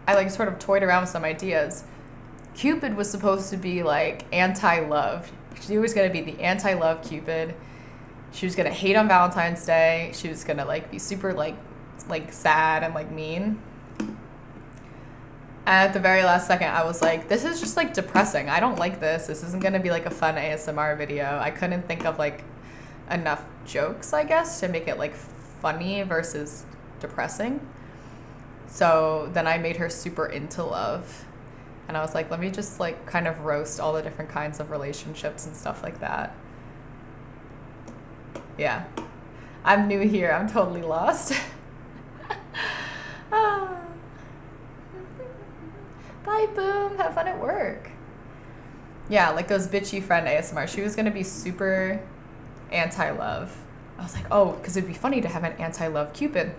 like sort of toyed around with some ideas. Cupid was supposed to be like anti-love. She was gonna be the anti-love Cupid. She was gonna hate on Valentine's Day. She was gonna like be super like sad and like mean. And at the very last second, I was like, this is just like depressing. I don't like this. This isn't gonna be like a fun ASMR video. I couldn't think of like enough jokes, I guess, to make it like funny versus depressing. So then I made her super into love. And I was like, let me just like kind of roast all the different kinds of relationships and stuff like that. Yeah. I'm new here. I'm totally lost. Bye, Boom. Have fun at work. Yeah, like those bitchy friend ASMR. She was gonna be super anti-love. I was like, oh, because it'd be funny to have an anti-love Cupid.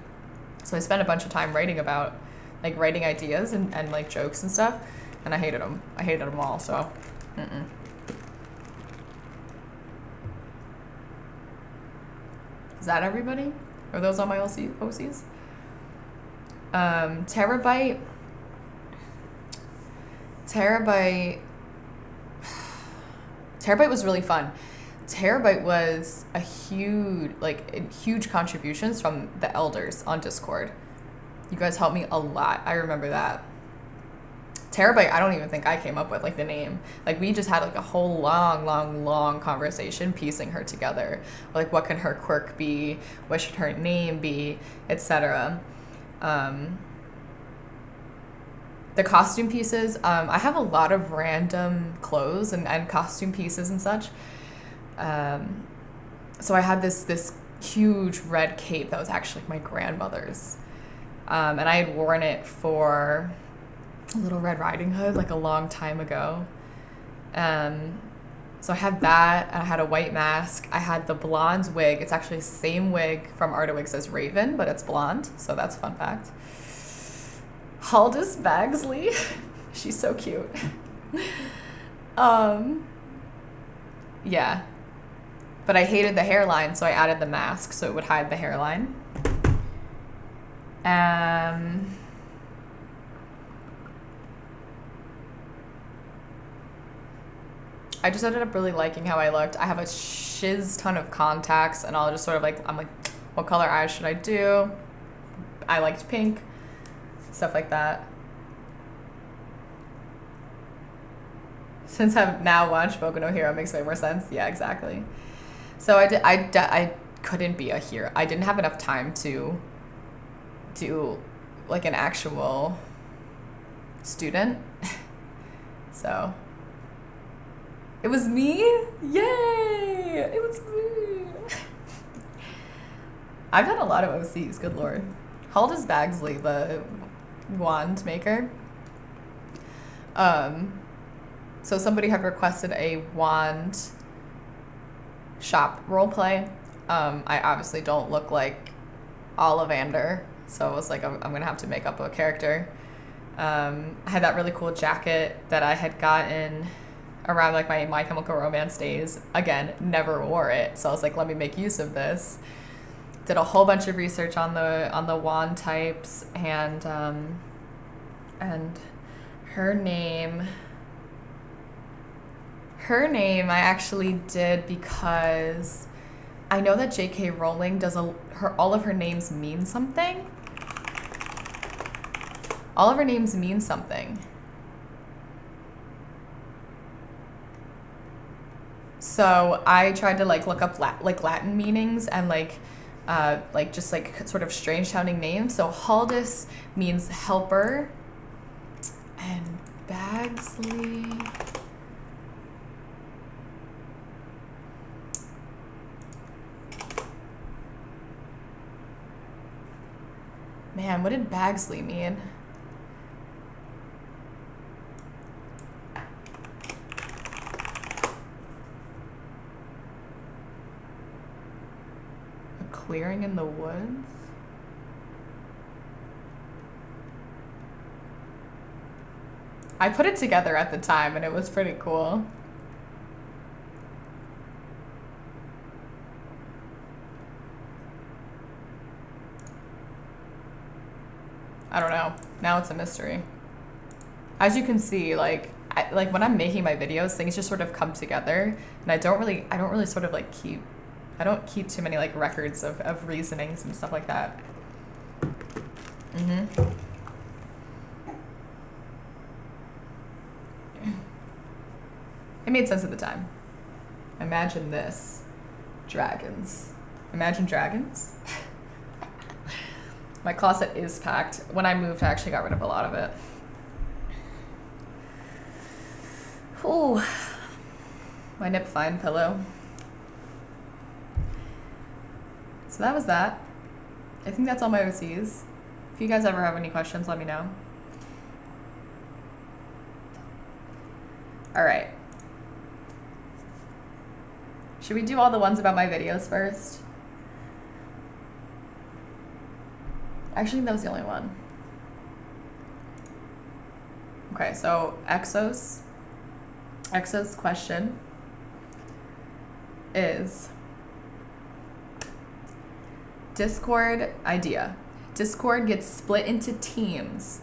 So I spent a bunch of time writing about, like, writing ideas and like jokes and stuff, and I hated them. I hated them all. So, Is that everybody? Are those all my OCs? Terabyte. Terabyte was really fun. Terabyte was a huge contributions from the elders on Discord. You guys helped me a lot. I remember that. Terabyte, I don't even think I came up with like the name. Like we just had like a whole long conversation piecing her together. Like what can her quirk be? What should her name be? Etc. The costume pieces, I have a lot of random clothes and costume pieces and such. So I had this huge red cape that was actually my grandmother's. And I had worn it for Little Red Riding Hood like a long time ago. So I had that, and I had a white mask. I had the blonde wig. It's actually the same wig from Arta Wigs as Raven, but it's blonde, so that's a fun fact. Haldis Bagsley. She's so cute. Yeah. But I hated the hairline, so I added the mask so it would hide the hairline. I just ended up really liking how I looked. I have a shiz ton of contacts, and I'll just sort of like, I'm like, what color eyes should I do? I liked pink, stuff like that. Since I've now watched Boku no Hero, it makes way more sense. Yeah, exactly. So I couldn't be a hero. I didn't have enough time to do like an actual student. So it was me. Yay! It was me. I've done a lot of OCs, good lord. Haldis Bagsley, the wand maker. So somebody had requested a wand shop roleplay. I obviously don't look like Ollivander, so I was like, I'm gonna have to make up a character. I had that really cool jacket that I had gotten around like my Chemical Romance days. Again, never wore it, so I was like, let me make use of this. Did a whole bunch of research on the wand types, and her name I actually did because I know that J.K. Rowling does all of her names mean something. All of her names mean something. So I tried to like look up Latin meanings and just like sort of strange sounding names. So Haldis means helper, and Bagsley. Man, what did Bagsley mean? A clearing in the woods? I put it together at the time and it was pretty cool. I don't know. Now it's a mystery. As you can see, like when I'm making my videos, things just sort of come together, and I don't really sort of like keep too many like records of reasonings and stuff like that. It made sense at the time. Imagine this. Dragons. Imagine dragons. My closet is packed. When I moved, I actually got rid of a lot of it. Ooh. My nip fine pillow. So that was that. I think that's all my OCs. If you guys ever have any questions, let me know. All right. Should we do all the ones about my videos first? Actually, that was the only one. Okay, so Exo's question is Discord idea. Discord gets split into teams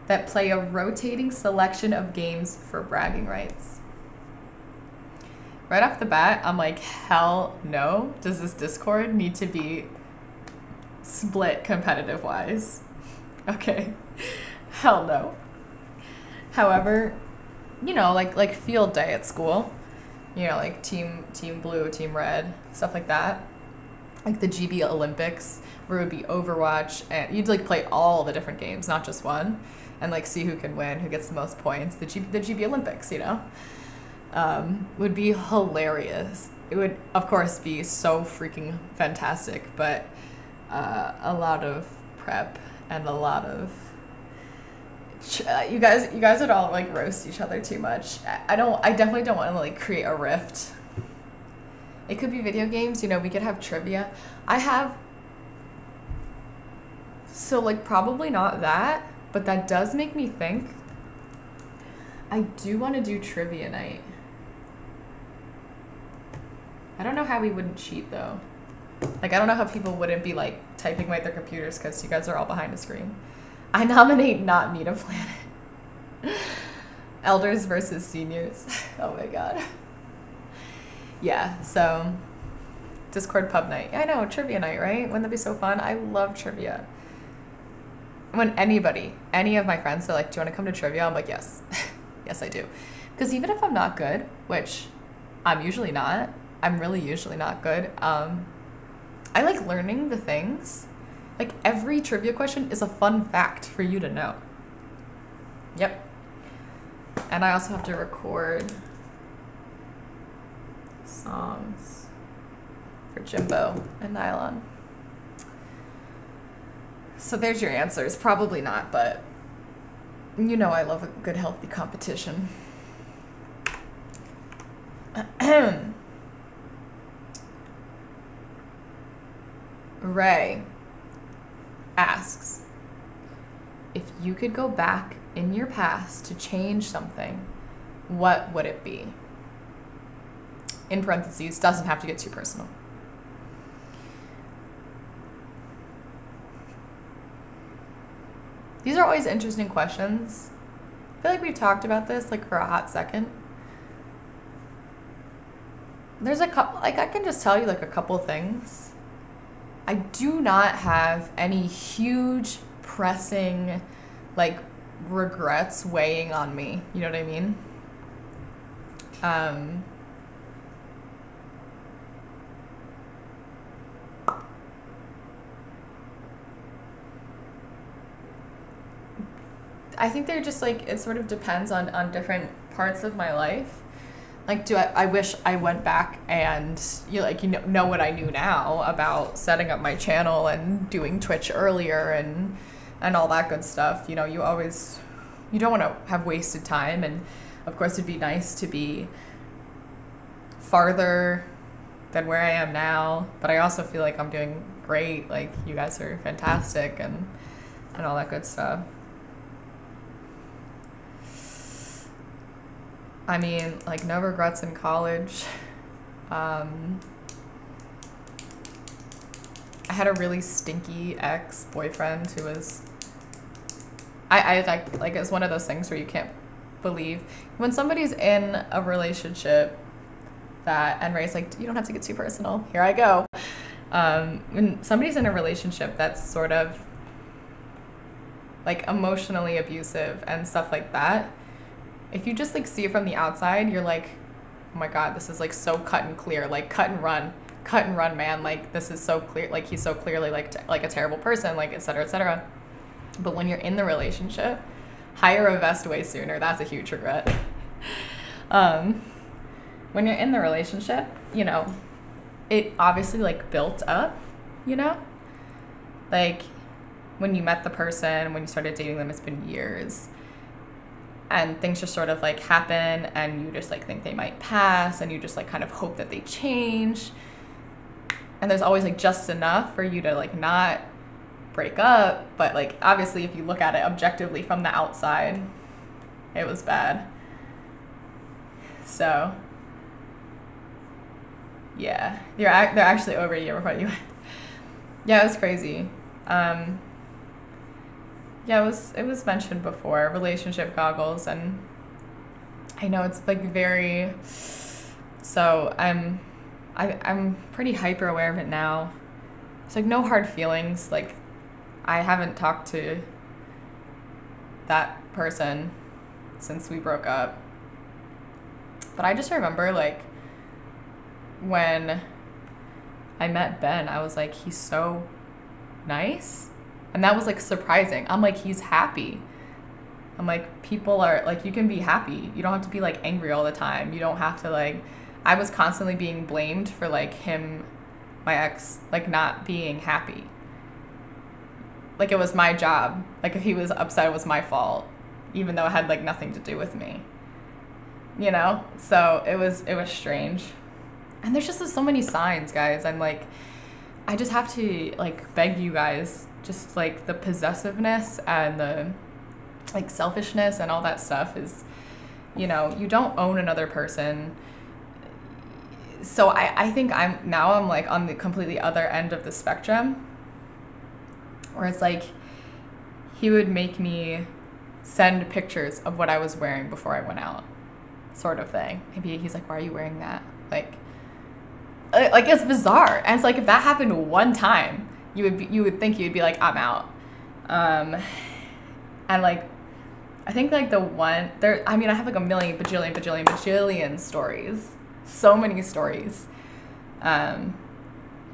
that play a rotating selection of games for bragging rights. Right off the bat, I'm like, hell no. Does this Discord need to be split competitive wise? Okay, hell no. However, you know, like field day at school, you know, like team blue, team red, stuff like that. Like the Gibi Olympics, where it would be Overwatch, and you'd like play all the different games, not just one, and like see who can win, who gets the most points. The Gibi Olympics, you know, would be hilarious. It would, of course, be so freaking fantastic, but a lot of prep and a lot of you guys would all like roast each other too much. I definitely don't want to like create a rift. It could be video games, you know, we could have trivia. So like probably not that, but that does make me think I do want to do trivia night. I don't know how we wouldn't cheat though. Like I don't know how people wouldn't be like typing away at their computers because you guys are all behind a screen. I nominate not Meet a Planet. Elders versus seniors. Oh my god. Yeah, so Discord pub night. I know, trivia night, right? Wouldn't that be so fun? I love trivia. When any of my friends are like, do you want to come to trivia? I'm like, yes. Yes, I do. Because even if I'm not good, which I'm usually not, I'm really usually not good, I like learning the things. Like every trivia question is a fun fact for you to know. Yep. And I also have to record songs for Jimbo and Nylon. So there's your answers. Probably not, but you know I love a good healthy competition. Ray asks, if you could go back in your past to change something, what would it be? In parentheses, doesn't have to get too personal. These are always interesting questions. I feel like we've talked about this like for a hot second. There's a couple, like I can just tell you like a couple things. I do not have any huge pressing like regrets weighing on me. You know what I mean? I think they're just like, it sort of depends on different parts of my life. Like, I wish I went back and know what I knew now about setting up my channel and doing Twitch earlier and all that good stuff. You know, you don't want to have wasted time, and of course it'd be nice to be farther than where I am now, but I also feel like I'm doing great. Like, you guys are fantastic and all that good stuff. I mean, like, no regrets in college. I had a really stinky ex-boyfriend who was, I like it's one of those things where you can't believe when somebody's in a relationship and Ray's like, you don't have to get too personal. Here I go. When somebody's in a relationship that's sort of like emotionally abusive and stuff like that, if you just like see it from the outside, you're like, oh my God, this is like so cut and clear, like cut and run, man. Like, this is so clear. Like, he's so clearly like a terrible person, like, et cetera, et cetera. But when you're in the relationship, hire a vest way sooner. That's a huge regret. When you're in the relationship, you know, it obviously like built up, you know, like when you met the person, when you started dating them, it's been years. and things just sort of like happen, and you just like think they might pass, and you just like kind of hope that they change. And there's always like just enough for you to like not break up, but like obviously if you look at it objectively from the outside, it was bad. So yeah, they're actually over a year before you. Yeah, it was crazy. Yeah, it was mentioned before, relationship goggles, and I know it's like very, so I'm pretty hyper aware of it now. It's like no hard feelings. Like I haven't talked to that person since we broke up. But I just remember like when I met Ben, I was like, he's so nice. And that was like surprising. I'm like, he's happy. I'm like, people are like, you can be happy. You don't have to be like angry all the time. You don't have to like, I was constantly being blamed for like him, my ex, like not being happy. Like it was my job. Like if he was upset, it was my fault, even though it had like nothing to do with me, you know? So it was strange. And there's just so many signs, guys. I'm like, I just have to like beg you guys, just like the possessiveness and the like selfishness and all that stuff is, you know, you don't own another person. So I think I'm like on the completely other end of the spectrum, where it's like he would make me send pictures of what I was wearing before I went out, sort of thing. Maybe he's like, why are you wearing that? Like it's bizarre. And it's like if that happened one time, you would think you'd be like, I'm out. And like I think like the one there, I mean, I have like a million bajillion stories, so many stories.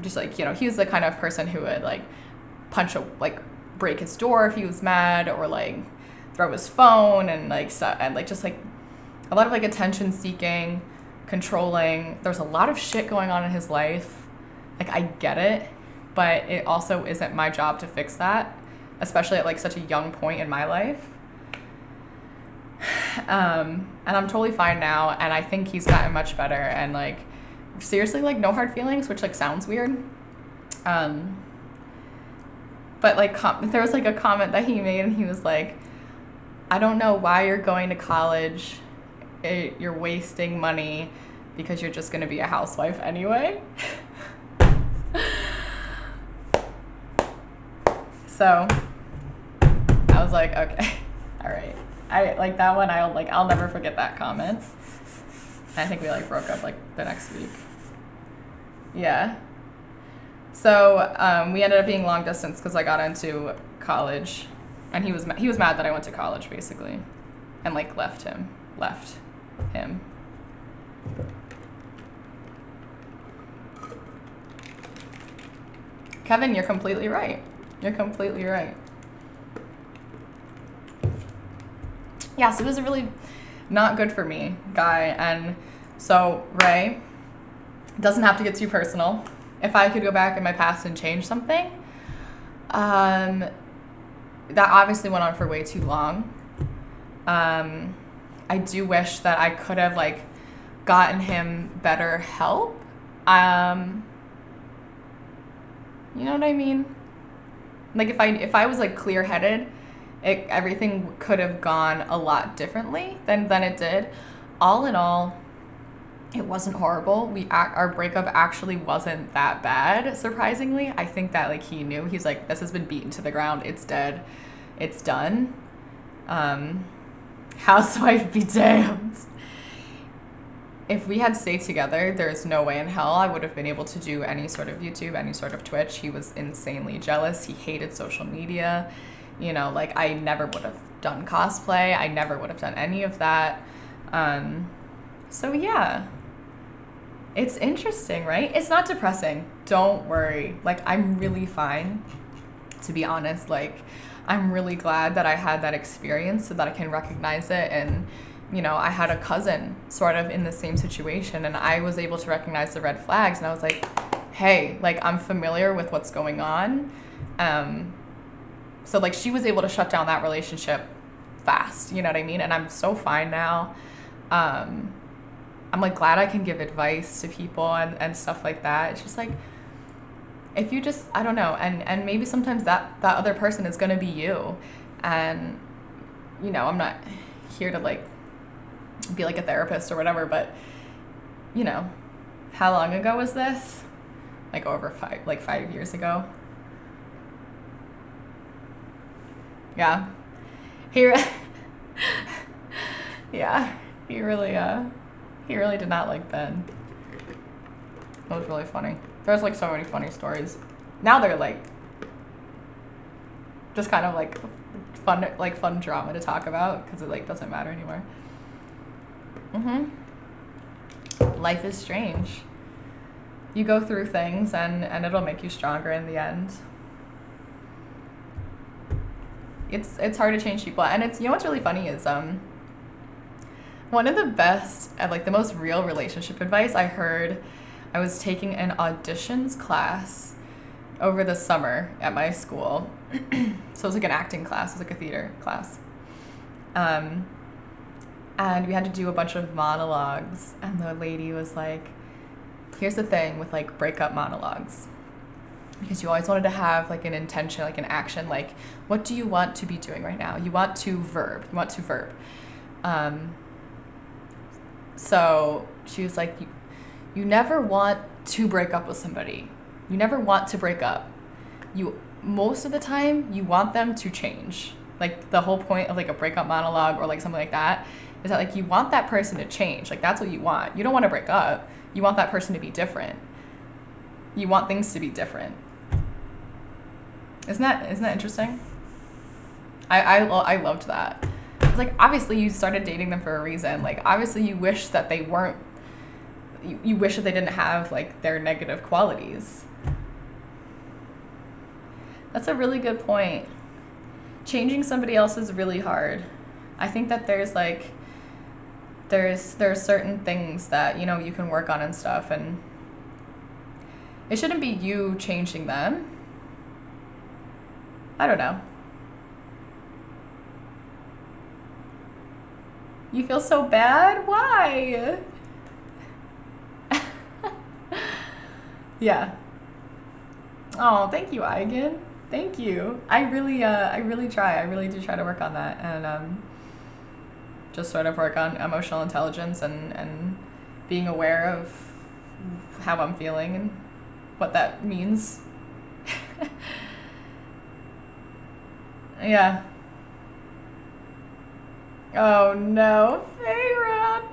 Just like, you know, he was the kind of person who would like break his door if he was mad, or like throw his phone and like stuff, and like just like a lot of like attention seeking, controlling. There's a lot of shit going on in his life. Like I get it, but it also isn't my job to fix that, especially at like such a young point in my life. And I'm totally fine now, and I think he's gotten much better, and like seriously, like no hard feelings, which like sounds weird. But like there was like a comment that he made, and he was like, I don't know why you're going to college. You're wasting money because you're just going to be a housewife anyway. So I was like, okay, all right. I like that one. I'll never forget that comment. I think we like broke up like the next week. Yeah. So we ended up being long distance because I got into college, and he was mad that I went to college basically, and like left him. Kevin, you're completely right. Yeah, so it was a really not good for me guy. And so Ray, doesn't have to get too personal. If I could go back in my past and change something, that obviously went on for way too long. I do wish that I could have like gotten him better help. You know what I mean? Like if I was like clear-headed, everything could have gone a lot differently than it did. All in all, it wasn't horrible. Our breakup actually wasn't that bad, surprisingly. I think that like he knew. He's like, this has been beaten to the ground. It's dead. It's done. Housewife be damned. If we had stayed together, there's no way in hell I would have been able to do any sort of YouTube, any sort of Twitch. He was insanely jealous. He hated social media. You know, like I never would have done cosplay. I never would have done any of that. So yeah, it's interesting, right? It's not depressing. Don't worry. Like I'm really fine, to be honest. Like I'm really glad that I had that experience so that I can recognize it. And you know, I had a cousin sort of in the same situation, and I was able to recognize the red flags, and I was like, hey, like I'm familiar with what's going on. So like she was able to shut down that relationship fast, you know what I mean? And I'm so fine now. I'm like glad I can give advice to people and stuff like that. It's just like, if you just, I don't know, and maybe sometimes that other person is going to be you. And, you know, I'm not here to like be like a therapist or whatever, but, you know, how long ago was this? Like over 5 years ago. Yeah. Yeah, he really did not like Ben. It was really funny. There's like so many funny stories. Now they're like just kind of like fun drama to talk about because it like doesn't matter anymore. Life is strange. You go through things and it'll make you stronger in the end. It's hard to change people, and it's, you know what's really funny is one of the best and like the most real relationship advice I heard. I was taking an auditions class over the summer at my school. So it was like an acting class, it was like a theater class. And we had to do a bunch of monologues, and the lady was like, here's the thing with like breakup monologues, because you always wanted to have like an intention, like an action, like what do you want to be doing right now? You want to verb. So she was like, you never want to break up with somebody. You never want to break up. Most of the time you want them to change. Like the whole point of like a breakup monologue or like something like that is that like you want that person to change. Like that's what you want. You don't want to break up. You want that person to be different. You want things to be different. Isn't that interesting? I loved that. It's like, obviously you started dating them for a reason. Like obviously you wish that they weren't, you wish that they didn't have like their negative qualities. That's a really good point. Changing somebody else is really hard. I think that there's like, there are certain things that, you know, you can work on and stuff, and it shouldn't be you changing them. I don't know. You feel so bad? Why? Yeah. Oh, thank you, Eigen. Thank you. I really try. I really do try to work on that, and just sort of work on emotional intelligence and being aware of how I'm feeling and what that means. Yeah. Oh no, Pharaoh,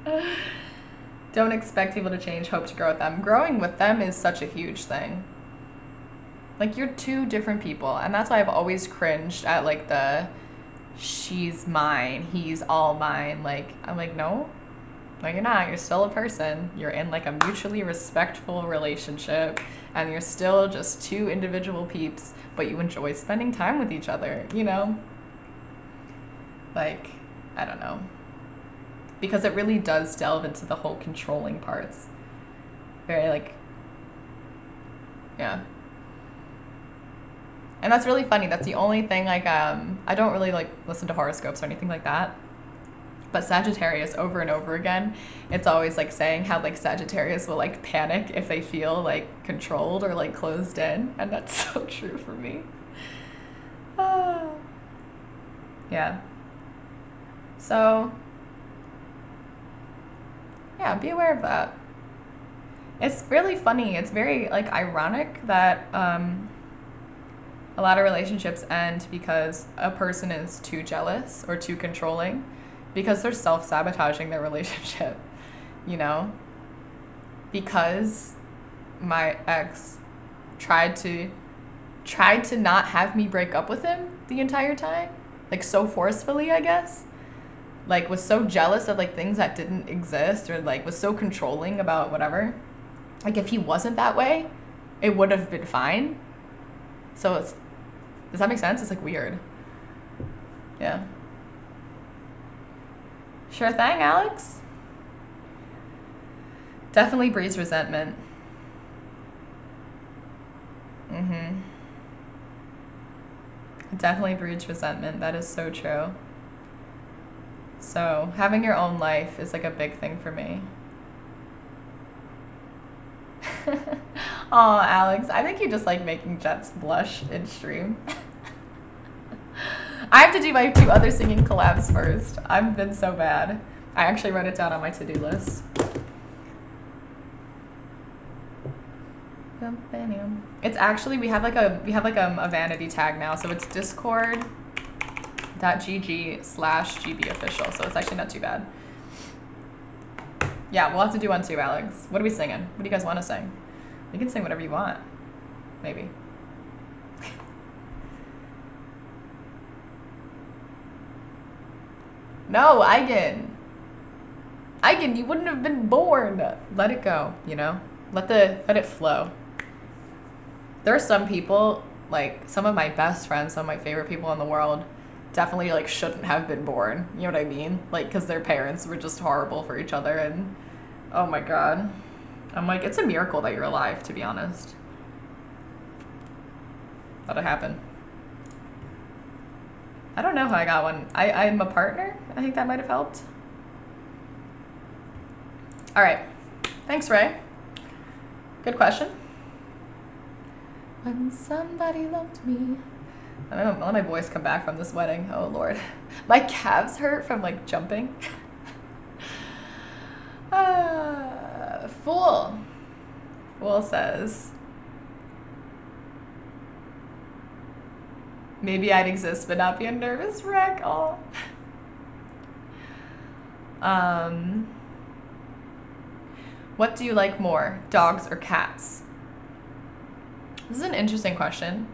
no. Don't expect people to change, hope to grow with them. Growing with them is such a huge thing. Like, you're two different people, and that's why I've always cringed at like the she's mine, he's all mine. Like, I'm like, no, you're not. You're still a person. You're in like a mutually respectful relationship, and you're still just two individual peeps, but you enjoy spending time with each other, you know? Like, I don't know. Because it really does delve into the whole controlling parts. Very like, yeah. And that's really funny. That's the only thing, like, I don't really like listen to horoscopes or anything like that. But Sagittarius, over and over again, it's always like saying how like Sagittarius will like panic if they feel like controlled or like closed in. And that's so true for me. Yeah. So, yeah, be aware of that. It's really funny. It's very like ironic that a lot of relationships end because a person is too jealous or too controlling, because they're self-sabotaging their relationship, you know? Because my ex tried to not have me break up with him the entire time, like so forcefully, I guess. Like, was so jealous of like things that didn't exist, or like was so controlling about whatever. Like, if he wasn't that way, it would have been fine. So it's, does that make sense? It's like weird. Yeah. Sure thing, Alex. Definitely breeds resentment. Definitely breeds resentment. That is so true. So having your own life is like a big thing for me. Oh, Alex, I think you just like making Jets blush in stream. I have to do my 2 other singing collabs first. I've been so bad. I actually wrote it down on my to-do list. It's actually, we have like a vanity tag now, so it's discord.gg/GB official, so it's actually not too bad. Yeah, we'll have to do one too, Alex. What are we singing? What do you guys want to sing? You can sing whatever you want. Maybe. No, Eigen, you wouldn't have been born. Let it go, you know? Let it flow. There are some people, like some of my best friends, some of my favorite people in the world, definitely like shouldn't have been born. You know what I mean? Like, because their parents were just horrible for each other, and oh my God. I'm like, it's a miracle that you're alive, to be honest. How'd it happen? I don't know how I got one. I'm a partner. I think that might have helped. All right. Thanks, Ray. Good question. When somebody loved me. I'm gonna let my voice come back from this wedding. Oh, Lord. My calves hurt from, like, jumping. Fool. Fool says, maybe I'd exist but not be a nervous wreck. Oh. What do you like more, dogs or cats? This is an interesting question.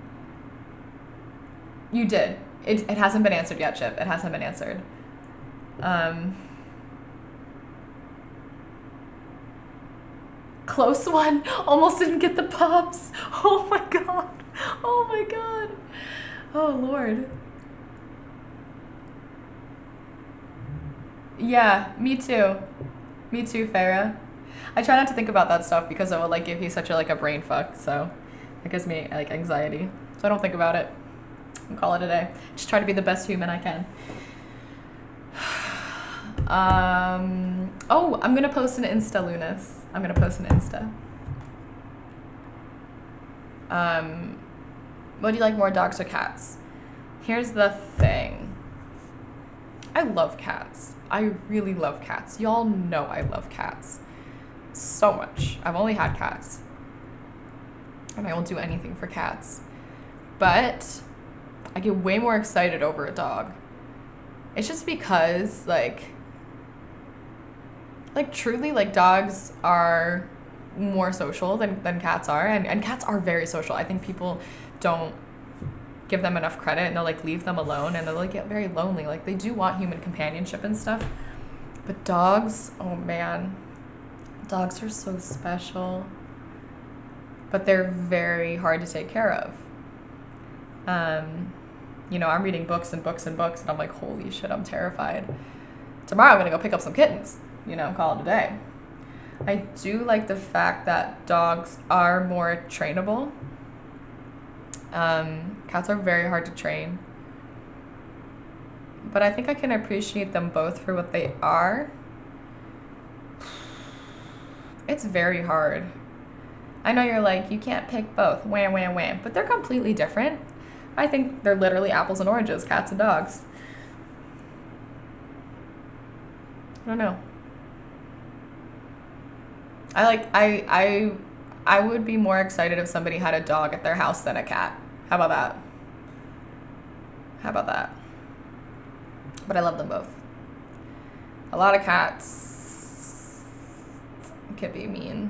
You did. It hasn't been answered yet, Chip. It hasn't been answered. Close one. Almost didn't get the pops. Oh my God. Oh my God. Oh, Lord. Yeah, me too. Me too, Farah. I try not to think about that stuff because it will like give you such a brain fuck. So it gives me like anxiety. So I don't think about it. I'll call it a day. Just try to be the best human I can. Oh, I'm gonna post an Insta, Lunas. I'm gonna post an Insta. What do you like more, dogs or cats? Here's the thing. I love cats. I really love cats. Y'all know I love cats so much. I've only had cats, and I will do anything for cats. But I get way more excited over a dog. It's just because, like truly, like, dogs are more social than cats are, and cats are very social. I think people don't give them enough credit, and they'll like leave them alone, and they'll like get very lonely. Like, they do want human companionship and stuff, but dogs, oh man, dogs are so special, but they're very hard to take care of. You know, I'm reading books and books and books, and I'm like, holy shit, I'm terrified. Tomorrow I'm gonna go pick up some kittens, you know, call it a day. I do like the fact that dogs are more trainable. Cats are very hard to train, but I think I can appreciate them both for what they are. It's very hard. I know you're like, you can't pick both, wham, wham, wham, but they're completely different. I think they're literally apples and oranges, cats and dogs. I don't know. I would be more excited if somebody had a dog at their house than a cat. How about that? How about that? But I love them both. A lot of cats can be mean.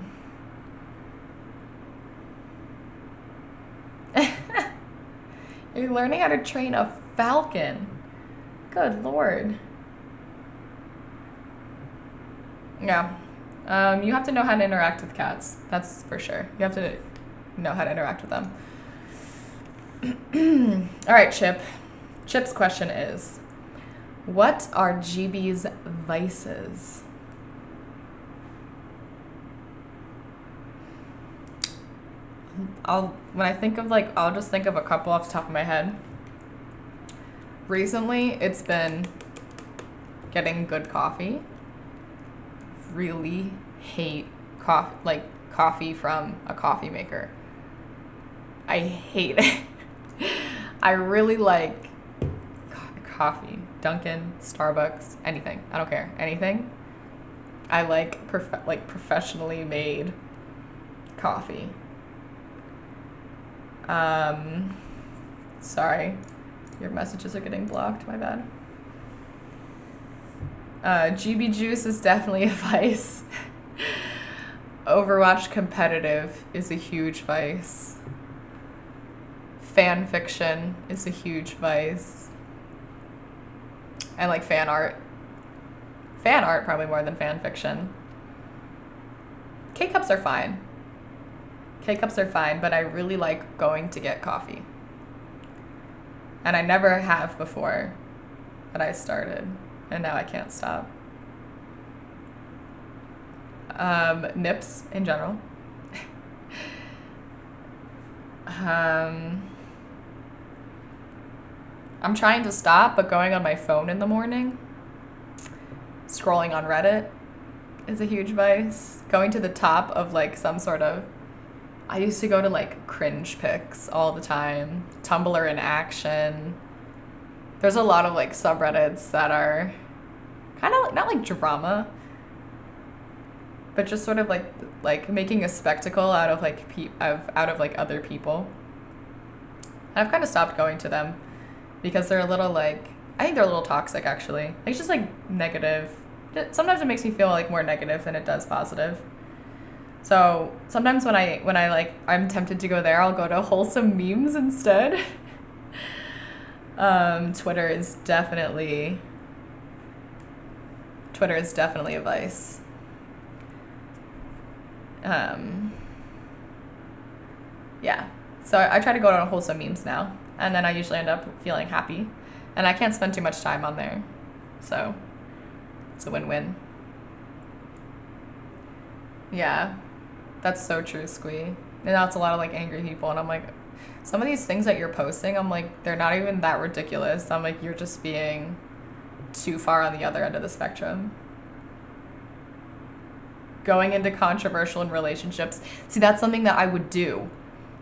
You're learning how to train a falcon. Good Lord. Yeah. You have to know how to interact with cats. That's for sure. You have to know how to interact with them. All right, Chip. Chip's question is, what are GB's vices? When I think of, like, I'll just think of a couple off the top of my head. recently it's been getting good coffee. Really hate coffee from a coffee maker. I hate it. I really like coffee. Dunkin', Starbucks, anything. I don't care. Anything. I like professionally made coffee. Sorry. Your messages are getting blocked, my bad. GB juice is definitely a vice. Overwatch competitive is a huge vice. Fan fiction is a huge vice. And like fan art. Fan art probably more than fan fiction. K-cups are fine. K-cups are fine, but I really like going to get coffee. And I never have before that I started. And now I can't stop. Nips in general. I'm trying to stop, but going on my phone in the morning, scrolling on Reddit is a huge vice. Going to the top of like some sort of, I used to go to like cringe pics all the time. Tumblr in action. There's a lot of like subreddits that are kind of not like drama, but just sort of like making a spectacle out of like out of like other people. And I've kind of stopped going to them because they're a little like, I think they're a little toxic actually. Like, it's just like negative. Sometimes it makes me feel like more negative than it does positive. So sometimes when I like, I'm tempted to go there, I'll go to wholesome memes instead. Twitter is definitely a vice. Yeah. So I try to go to wholesome memes now, and then I usually end up feeling happy, and I can't spend too much time on there. So it's a win-win. Yeah. That's so true, Squee. And that's a lot of like angry people, and I'm like, some of these things that you're posting, I'm like, they're not even that ridiculous. I'm like, you're just being too far on the other end of the spectrum. Going into controversial in relationships. See, that's something that I would do.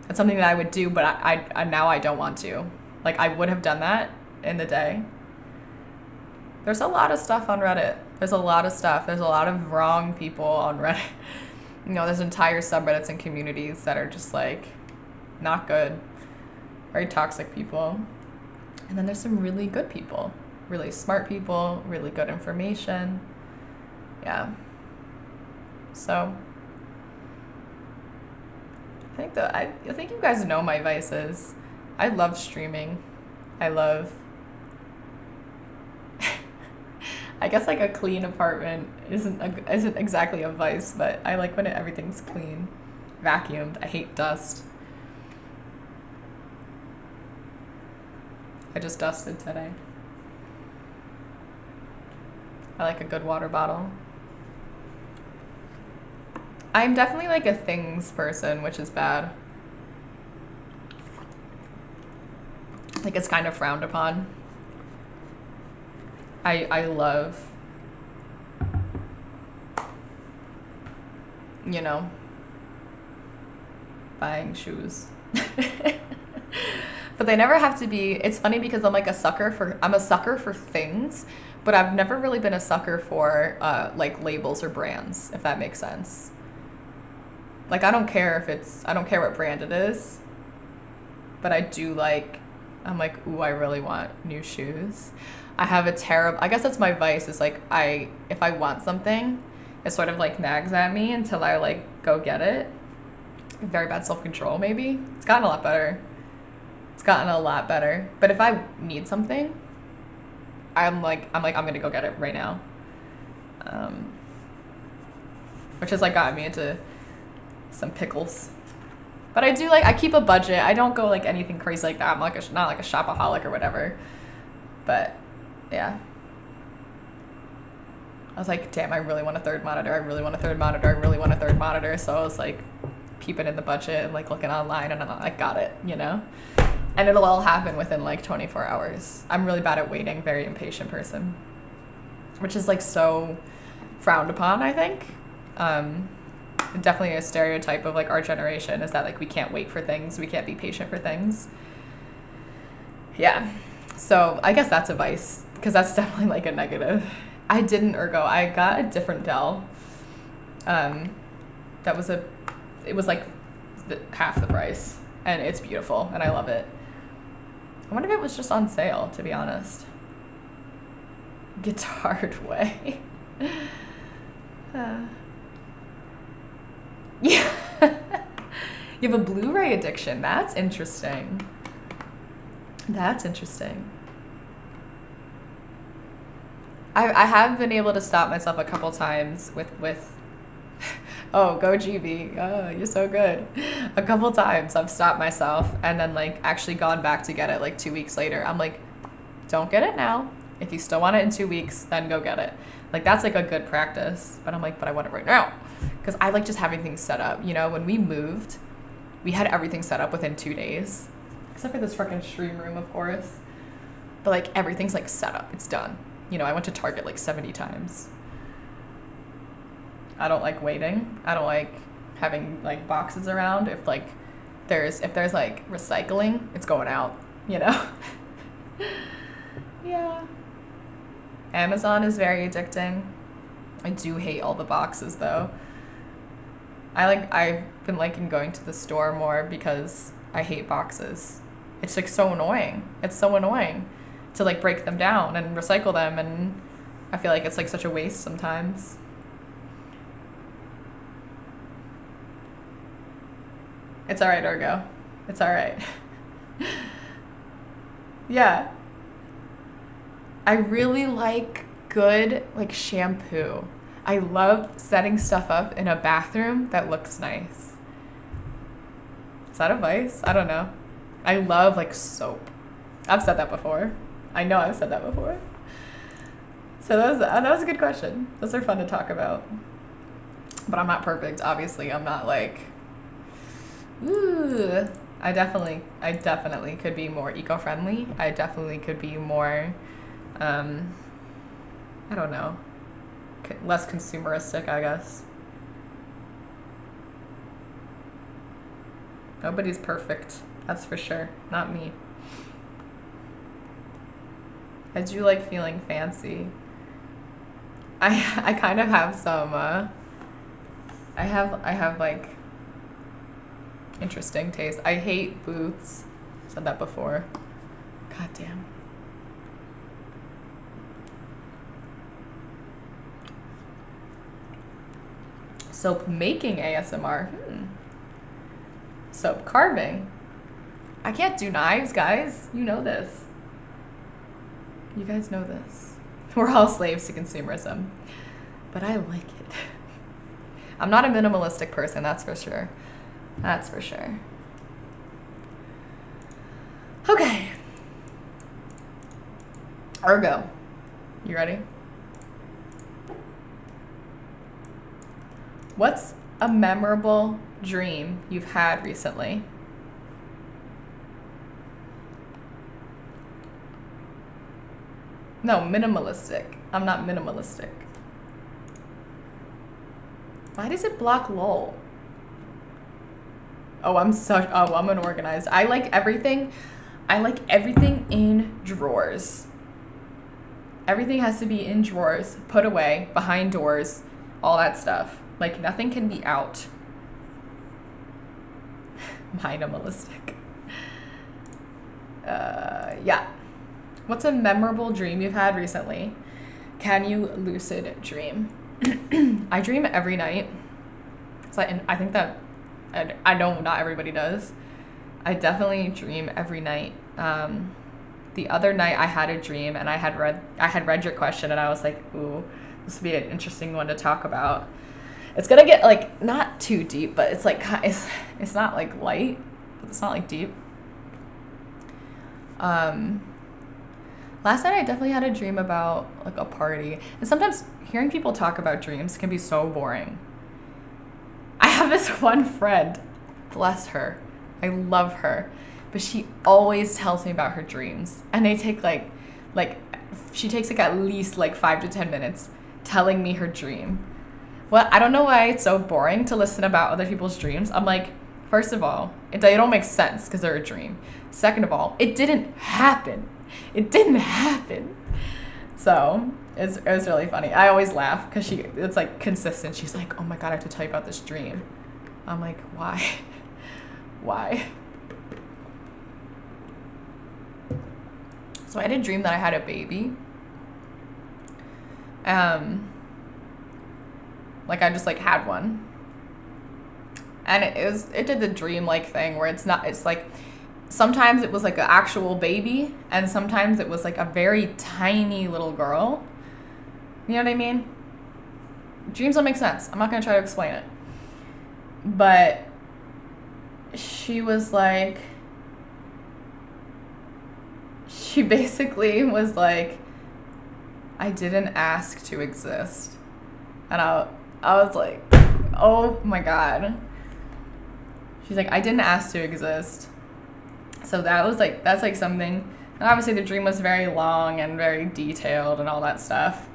That's something that I would do, but I now I don't want to. Like, I would have done that in the day. There's a lot of stuff on Reddit. There's a lot of stuff. There's a lot of wrong people on Reddit. You know, there's entire subreddits and communities that are just like not good. Very toxic people. And then there's some really good people. Really smart people, really good information. Yeah. So I think you guys know my vices. I love streaming. I love I guess like a clean apartment isn't exactly a vice, but I like when everything's clean, vacuumed. I hate dust. I just dusted today. I like a good water bottle. I'm definitely like a things person, which is bad. Like, it's kind of frowned upon. I love, you know, buying shoes. But they never have to be, it's funny because I'm a sucker for things, but I've never really been a sucker for like labels or brands, if that makes sense. Like, I don't care what brand it is, but I do like, I'm like, ooh, I really want new shoes. I have a terrible, I guess that's my vice, is like, if I want something, it sort of like nags at me until I like go get it. Very bad self-control, maybe. It's gotten a lot better. But if I need something, I'm gonna go get it right now. Which has like gotten me into some pickles. But I keep a budget. I don't go like anything crazy like that. I'm like not like a shopaholic or whatever. But yeah. I was like, damn, I really want a third monitor. So I was like peeping in the budget and like looking online, and I got it, you know? And it'll all happen within like 24 hours. I'm really bad at waiting, very impatient person, which is like so frowned upon, I think. Definitely a stereotype of like our generation is that like we can't wait for things, we can't be patient for things. Yeah, so I guess that's a vice, because that's definitely like a negative. I didn't ergo. I got a different Dell. It was like half the price, and it's beautiful, and I love it. I wonder if it was just on sale, to be honest. Guitared way. Yeah. You have a Blu-ray addiction. That's interesting. That's interesting. I have been able to stop myself a couple times with oh, go Gibi. Oh, you're so good. A couple times I've stopped myself and then like actually gone back to get it like 2 weeks later. I'm like, don't get it now. If you still want it in 2 weeks, then go get it. Like that's like a good practice. But I'm like, but I want it right now. Because I like just having things set up. You know, when we moved, we had everything set up within 2 days. Except for this freaking stream room, of course. But like everything's like set up. It's done. You know, I went to Target like 70 times. I don't like waiting. I don't like having like boxes around. If there's like recycling, it's going out, you know? Yeah. Amazon is very addicting. I do hate all the boxes though. I've been liking going to the store more because I hate boxes. It's like so annoying. It's so annoying to like break them down and recycle them, and I feel like it's like such a waste sometimes. It's all right, Ergo. It's all right. Yeah. I really like good like shampoo. I love setting stuff up in a bathroom that looks nice. Is that advice? I don't know. I love like soap. I've said that before. I know I've said that before. So that was a good question. Those are fun to talk about. But I'm not perfect. Obviously, I'm not like, ooh. I definitely could be more eco-friendly. I definitely could be more, I don't know, less consumeristic, I guess. Nobody's perfect. That's for sure. Not me. I do like feeling fancy. I kind of have some I have like interesting taste. I hate booths. Said that before. God damn. Soap making ASMR. Soap carving. I can't do knives, guys. You know this. You guys know this. We're all slaves to consumerism. But I like it. I'm not a minimalistic person, that's for sure. That's for sure. Okay. Ergo. You ready? What's a memorable dream you've had recently? No, minimalistic. I'm not minimalistic. Why does it block LOL? Oh, I'm unorganized. I like everything in drawers. Everything has to be in drawers, put away, behind doors, all that stuff. Like nothing can be out. Minimalistic. Yeah. What's a memorable dream you've had recently? Can you lucid dream? I dream every night. So I think that I know not everybody does. I definitely dream every night. The other night I had a dream and I had read your question and I was like, ooh, this would be an interesting one to talk about. It's gonna get like not too deep, but it's like it's not like light, but it's not like deep. Last night I definitely had a dream about like a party, and sometimes hearing people talk about dreams can be so boring. I have this one friend, bless her, I love her, but she always tells me about her dreams, and they take like she takes like at least like 5 to 10 minutes telling me her dream. Well, I don't know why it's so boring to listen about other people's dreams. I'm like, first of all, they don't make sense because they're a dream. Second of all, it didn't happen. It didn't happen. So it was really funny. I always laugh because it's like consistent. She's like, oh my God, I have to tell you about this dream. I'm like, why? Why? So I had a dream that I had a baby. Like I just like had one. And it did the dream-like thing where it's like, sometimes it was like an actual baby, and sometimes it was like a very tiny little girl. You know what I mean? Dreams don't make sense. I'm not going to try to explain it. But she was like, she basically was like, I didn't ask to exist. And I was like, oh my God. She's like, I didn't ask to exist. So that's like something. And obviously the dream was very long and very detailed and all that stuff.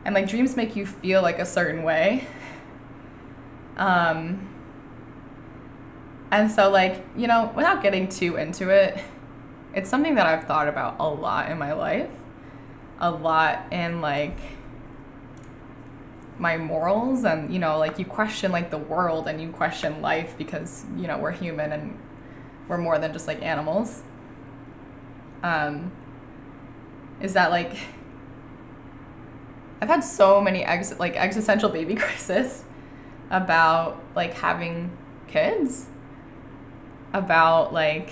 And like dreams make you feel like a certain way. And so like, you know, without getting too into it, it's something that I've thought about a lot in my life. A lot in like my morals, and you know, like you question like the world and you question life because, you know, we're human and we're more than just like animals. Is that like I've had so many existential baby crisis about like having kids, about like,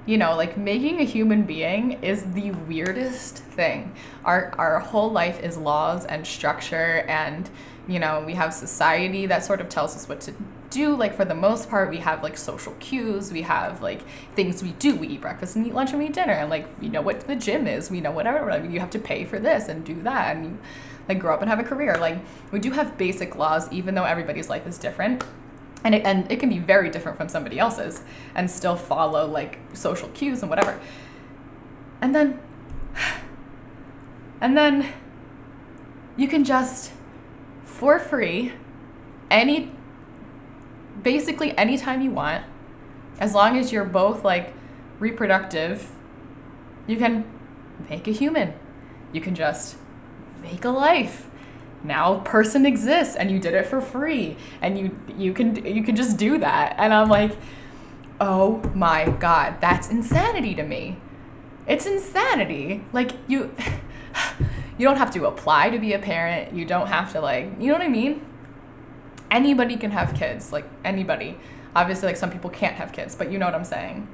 you know, like making a human being is the weirdest thing. Our whole life is laws and structure, and, you know, we have society that sort of tells us what to do. Like for the most part, we have like social cues, we have like things we do. We eat breakfast and eat lunch and we eat dinner, and like we know what the gym is, we know whatever, like, you have to pay for this and do that, and you like grow up and have a career. Like we do have basic laws, even though everybody's life is different. And it can be very different from somebody else's and still follow like social cues and whatever. And then you can just, for free, basically anytime you want, as long as you're both like reproductive, you can make a human. You can just make a life. Now person exists and you did it for free, and you can just do that. And I'm like, oh my God, that's insanity to me. It's insanity. Like you don't have to apply to be a parent. You don't have to, like, you know what I mean? Anybody can have kids, like anybody. Obviously, like some people can't have kids, but you know what I'm saying.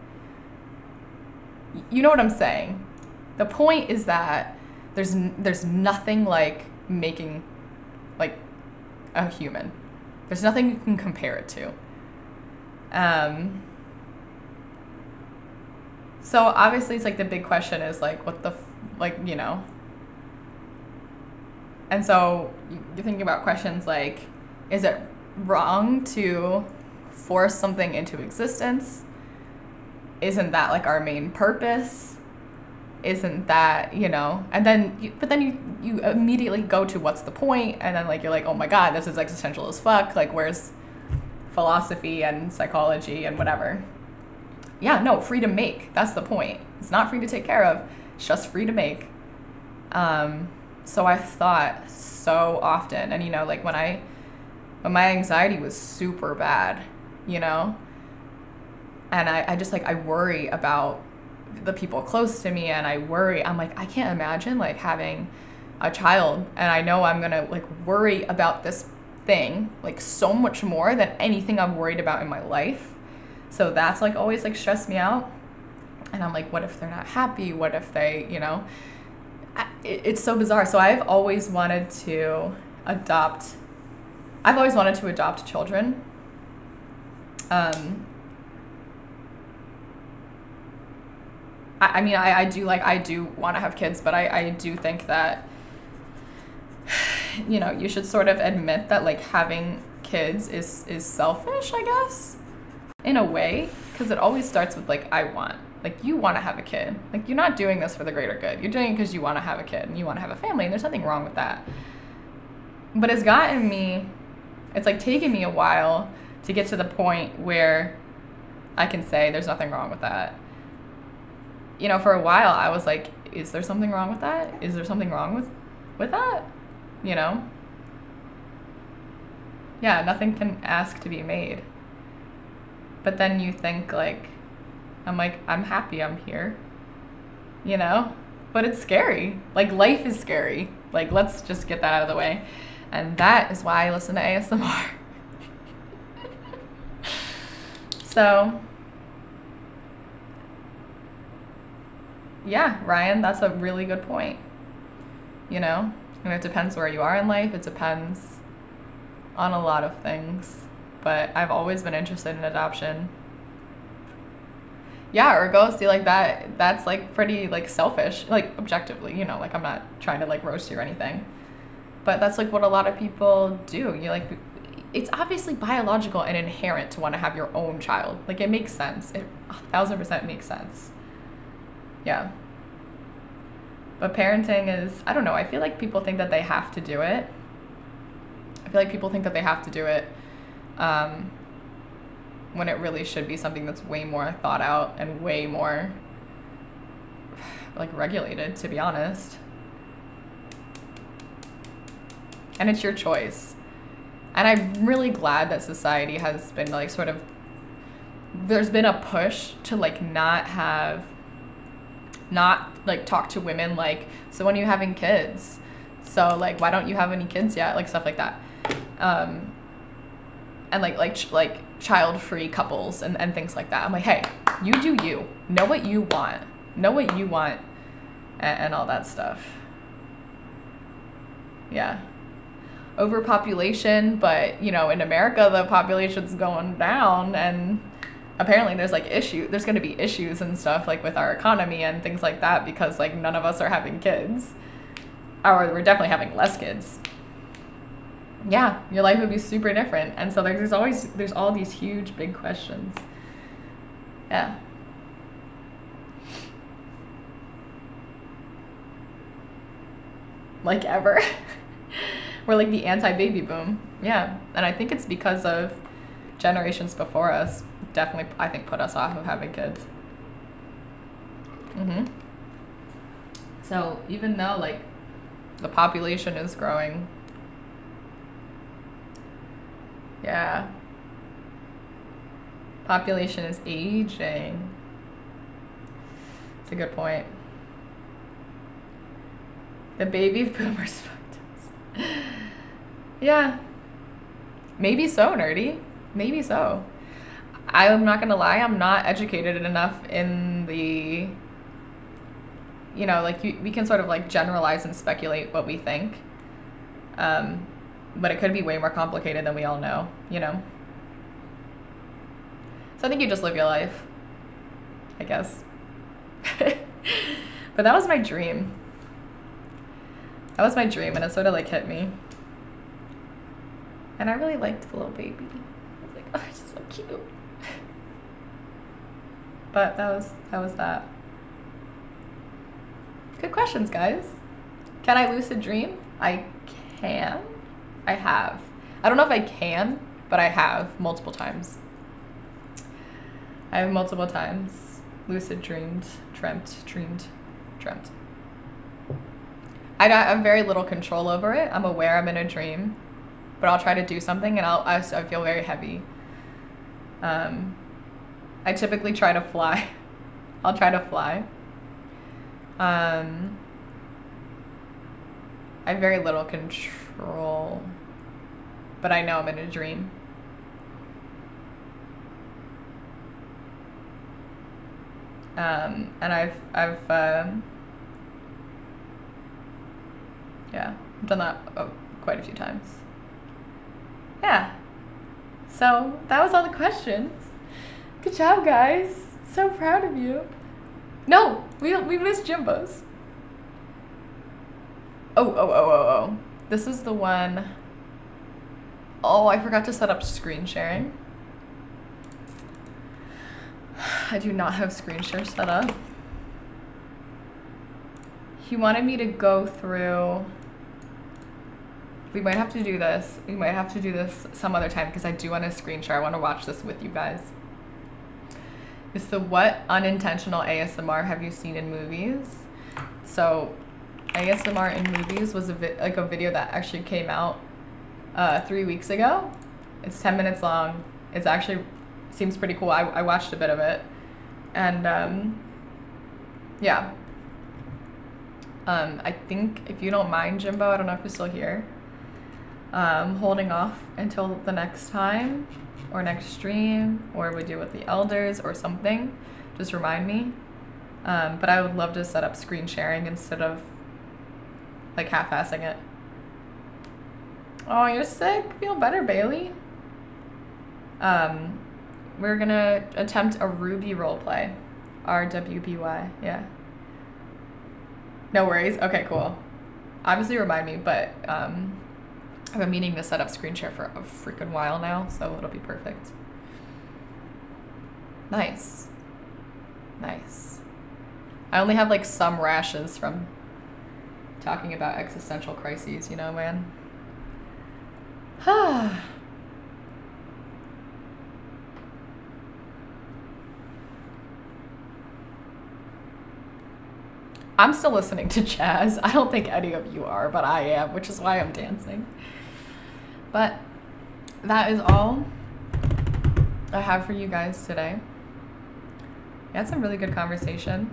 You know what I'm saying. The point is that there's nothing like making like a human. There's nothing you can compare it to. So obviously it's like the big question is like, what the, like, you know. And so you're thinking about questions like, is it wrong to force something into existence? Isn't that like our main purpose? Isn't that, you know, and then you immediately go to what's the point, and then like you're like, oh my God, this is existential as fuck. Like where's philosophy and psychology and whatever? Yeah, no, free to make. That's the point. It's not free to take care of. It's just free to make. So I've thought so often, and you know, like when my anxiety was super bad, you know, and I just like, I worry about the people close to me, and I'm like, I can't imagine like having a child, and I know I'm gonna like worry about this thing like so much more than anything I'm worried about in my life. So that's like always like stressed me out. And I'm like, what if they're not happy? What if they, you know, it's so bizarre. So I've always wanted to adopt children. I mean, I do want to have kids, but I do think that, you know, you should sort of admit that like having kids is selfish, I guess. in a way, because it always starts with like, I want. Like, you want to have a kid. Like, you're not doing this for the greater good. You're doing it because you want to have a kid and you want to have a family, and there's nothing wrong with that. But it's gotten me, it's like taken me a while to get to the point where I can say there's nothing wrong with that. You know, for a while I was like, is there something wrong with that? Is there something wrong with that? You know? Yeah, nothing can ask to be made. But then you think like, I'm like, I'm happy I'm here, you know? But it's scary. Like, life is scary. Like, let's just get that out of the way. And that is why I listen to ASMR. So, yeah, Ryan, that's a really good point. You know? And it depends where you are in life. It depends on a lot of things. But I've always been interested in adoption. Yeah, ergo, see, like that's like pretty like selfish, like objectively, you know, like I'm not trying to like roast you or anything, but that's like what a lot of people do. You like, it's obviously biological and inherent to want to have your own child. Like, it makes sense. It 1000% makes sense. Yeah. But parenting is, I don't know, I feel like people think that they have to do it. I feel like people think that they have to do it. When it really should be something that's way more thought out and way more like regulated, to be honest. And it's your choice. And I'm really glad that society has been like sort of, there's been a push to like not like talk to women like, so when are you having kids? So like, why don't you have any kids yet? Like stuff like that. And like child-free couples and things like that. I'm like, hey, you do you. Know what you want. Know what you want and all that stuff. Yeah. Overpopulation, but, you know, in America, the population's going down, and apparently there's going to be issues and stuff, like, with our economy and things like that, because, like, none of us are having kids. Or we're definitely having less kids. Yeah, your life would be super different. And so there's all these huge, big questions. Yeah. Like ever. We're like the anti-baby boom. Yeah. And I think it's because of generations before us definitely, I think, put us off of having kids. So even though like the population is growing, yeah, population is aging. It's a good point. The baby boomers fucked us. Yeah. Maybe so, nerdy. Maybe so. I'm not gonna lie, I'm not educated enough in the, you know, like we can sort of like generalize and speculate what we think. But it could be way more complicated than we all know, you know? So I think you just live your life, I guess. But that was my dream. That was my dream, and it sort of like hit me. And I really liked the little baby. I was like, oh, it's so cute. But that was that. Good questions, guys. Can I lucid dream? I can. I have. I don't know if I can, but I have multiple times. I have multiple times lucid dreamed. I have very little control over it. I'm aware I'm in a dream, but I'll try to do something and I feel very heavy. I typically try to fly. I'll try to fly. I have very little control, but I know I'm in a dream. And I've yeah, I've done that quite a few times. Yeah. So that was all the questions. Good job, guys. So proud of you. No, we missed Jimbo's. Oh. This is the one. Oh, I forgot to set up screen sharing. I do not have screen share set up. He wanted me to go through. We might have to do this. We might have to do this some other time because I do want to screen share. I want to watch this with you guys. It's the what unintentional ASMR have you seen in movies? So ASMR in movies was a video that actually came out 3 weeks ago. It's 10 minutes long. It's actually seems pretty cool. I watched a bit of it. And yeah. I think if you don't mind, Jimbo, I don't know if you're still here. Holding off until the next time or next stream, or we do with the elders or something. Just remind me. But I would love to set up screen sharing instead of like half-assing it. Oh, you're sick? Feel better, Bailey. We're gonna attempt a Ruby roleplay. RWBY, yeah. No worries. Okay, cool. Obviously remind me, but I've been meaning to set up screen share for a freaking while now, so it'll be perfect. Nice. Nice. I only have like some rashes from talking about existential crises, you know, man. I'm still listening to jazz. I don't think any of you are, but I am, which is why I'm dancing. But that is all I have for you guys today. We had some really good conversation,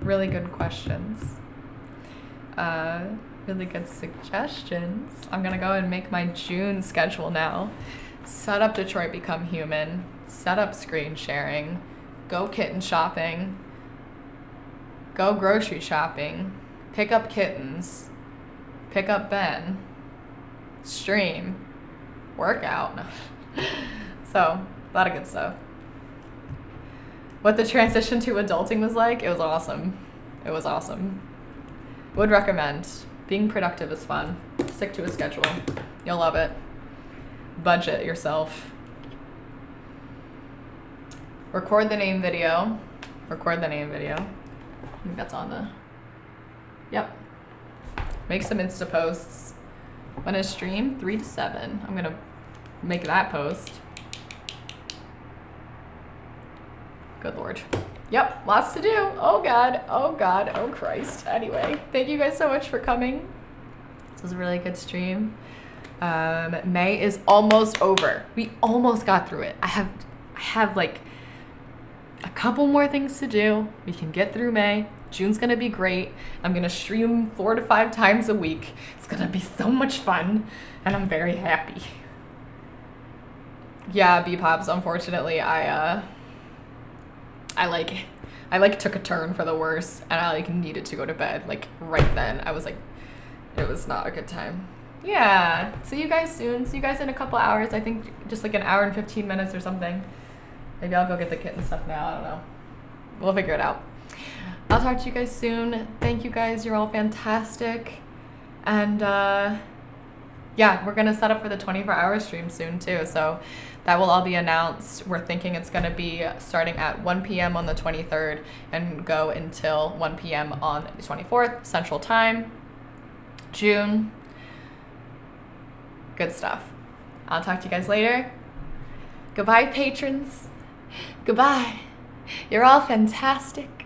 really good questions, really good suggestions. I'm gonna go and make my June schedule now. Set up Detroit Become Human, set up screen sharing, go kitten shopping, go grocery shopping, pick up kittens, pick up Ben, stream, workout. So, a lot of good stuff. What the transition to adulting was like, it was awesome. It was awesome. Would recommend. Being productive is fun. Stick to a schedule. You'll love it. Budget yourself. Record the name video. Record the name video. I think that's on the... Yep. Make some Insta posts. When I stream, 3 to 7. I'm gonna make that post. Good Lord. Yep, lots to do. Oh God, oh God, oh Christ. Anyway, thank you guys so much for coming. This was a really good stream. May is almost over. We almost got through it. I have like a couple more things to do. We can get through May. June's gonna be great. I'm gonna stream 4 to 5 times a week. It's gonna be so much fun, and I'm very happy. Yeah, B-Pops, unfortunately, I took a turn for the worse, and I like needed to go to bed like right then. I was like, it was not a good time. Yeah, see you guys soon. See you guys in a couple hours. I think just like an hour and 15 minutes or something. Maybe I'll go get the kitten stuff now. I don't know. We'll figure it out. I'll talk to you guys soon. Thank you guys. You're all fantastic. And yeah, we're gonna set up for the 24-hour stream soon too. So that will all be announced. We're thinking it's gonna be starting at 1 p.m. on the 23rd and go until 1 p.m. on the 24th, Central Time, June. Good stuff. I'll talk to you guys later. Goodbye, patrons. Goodbye. You're all fantastic.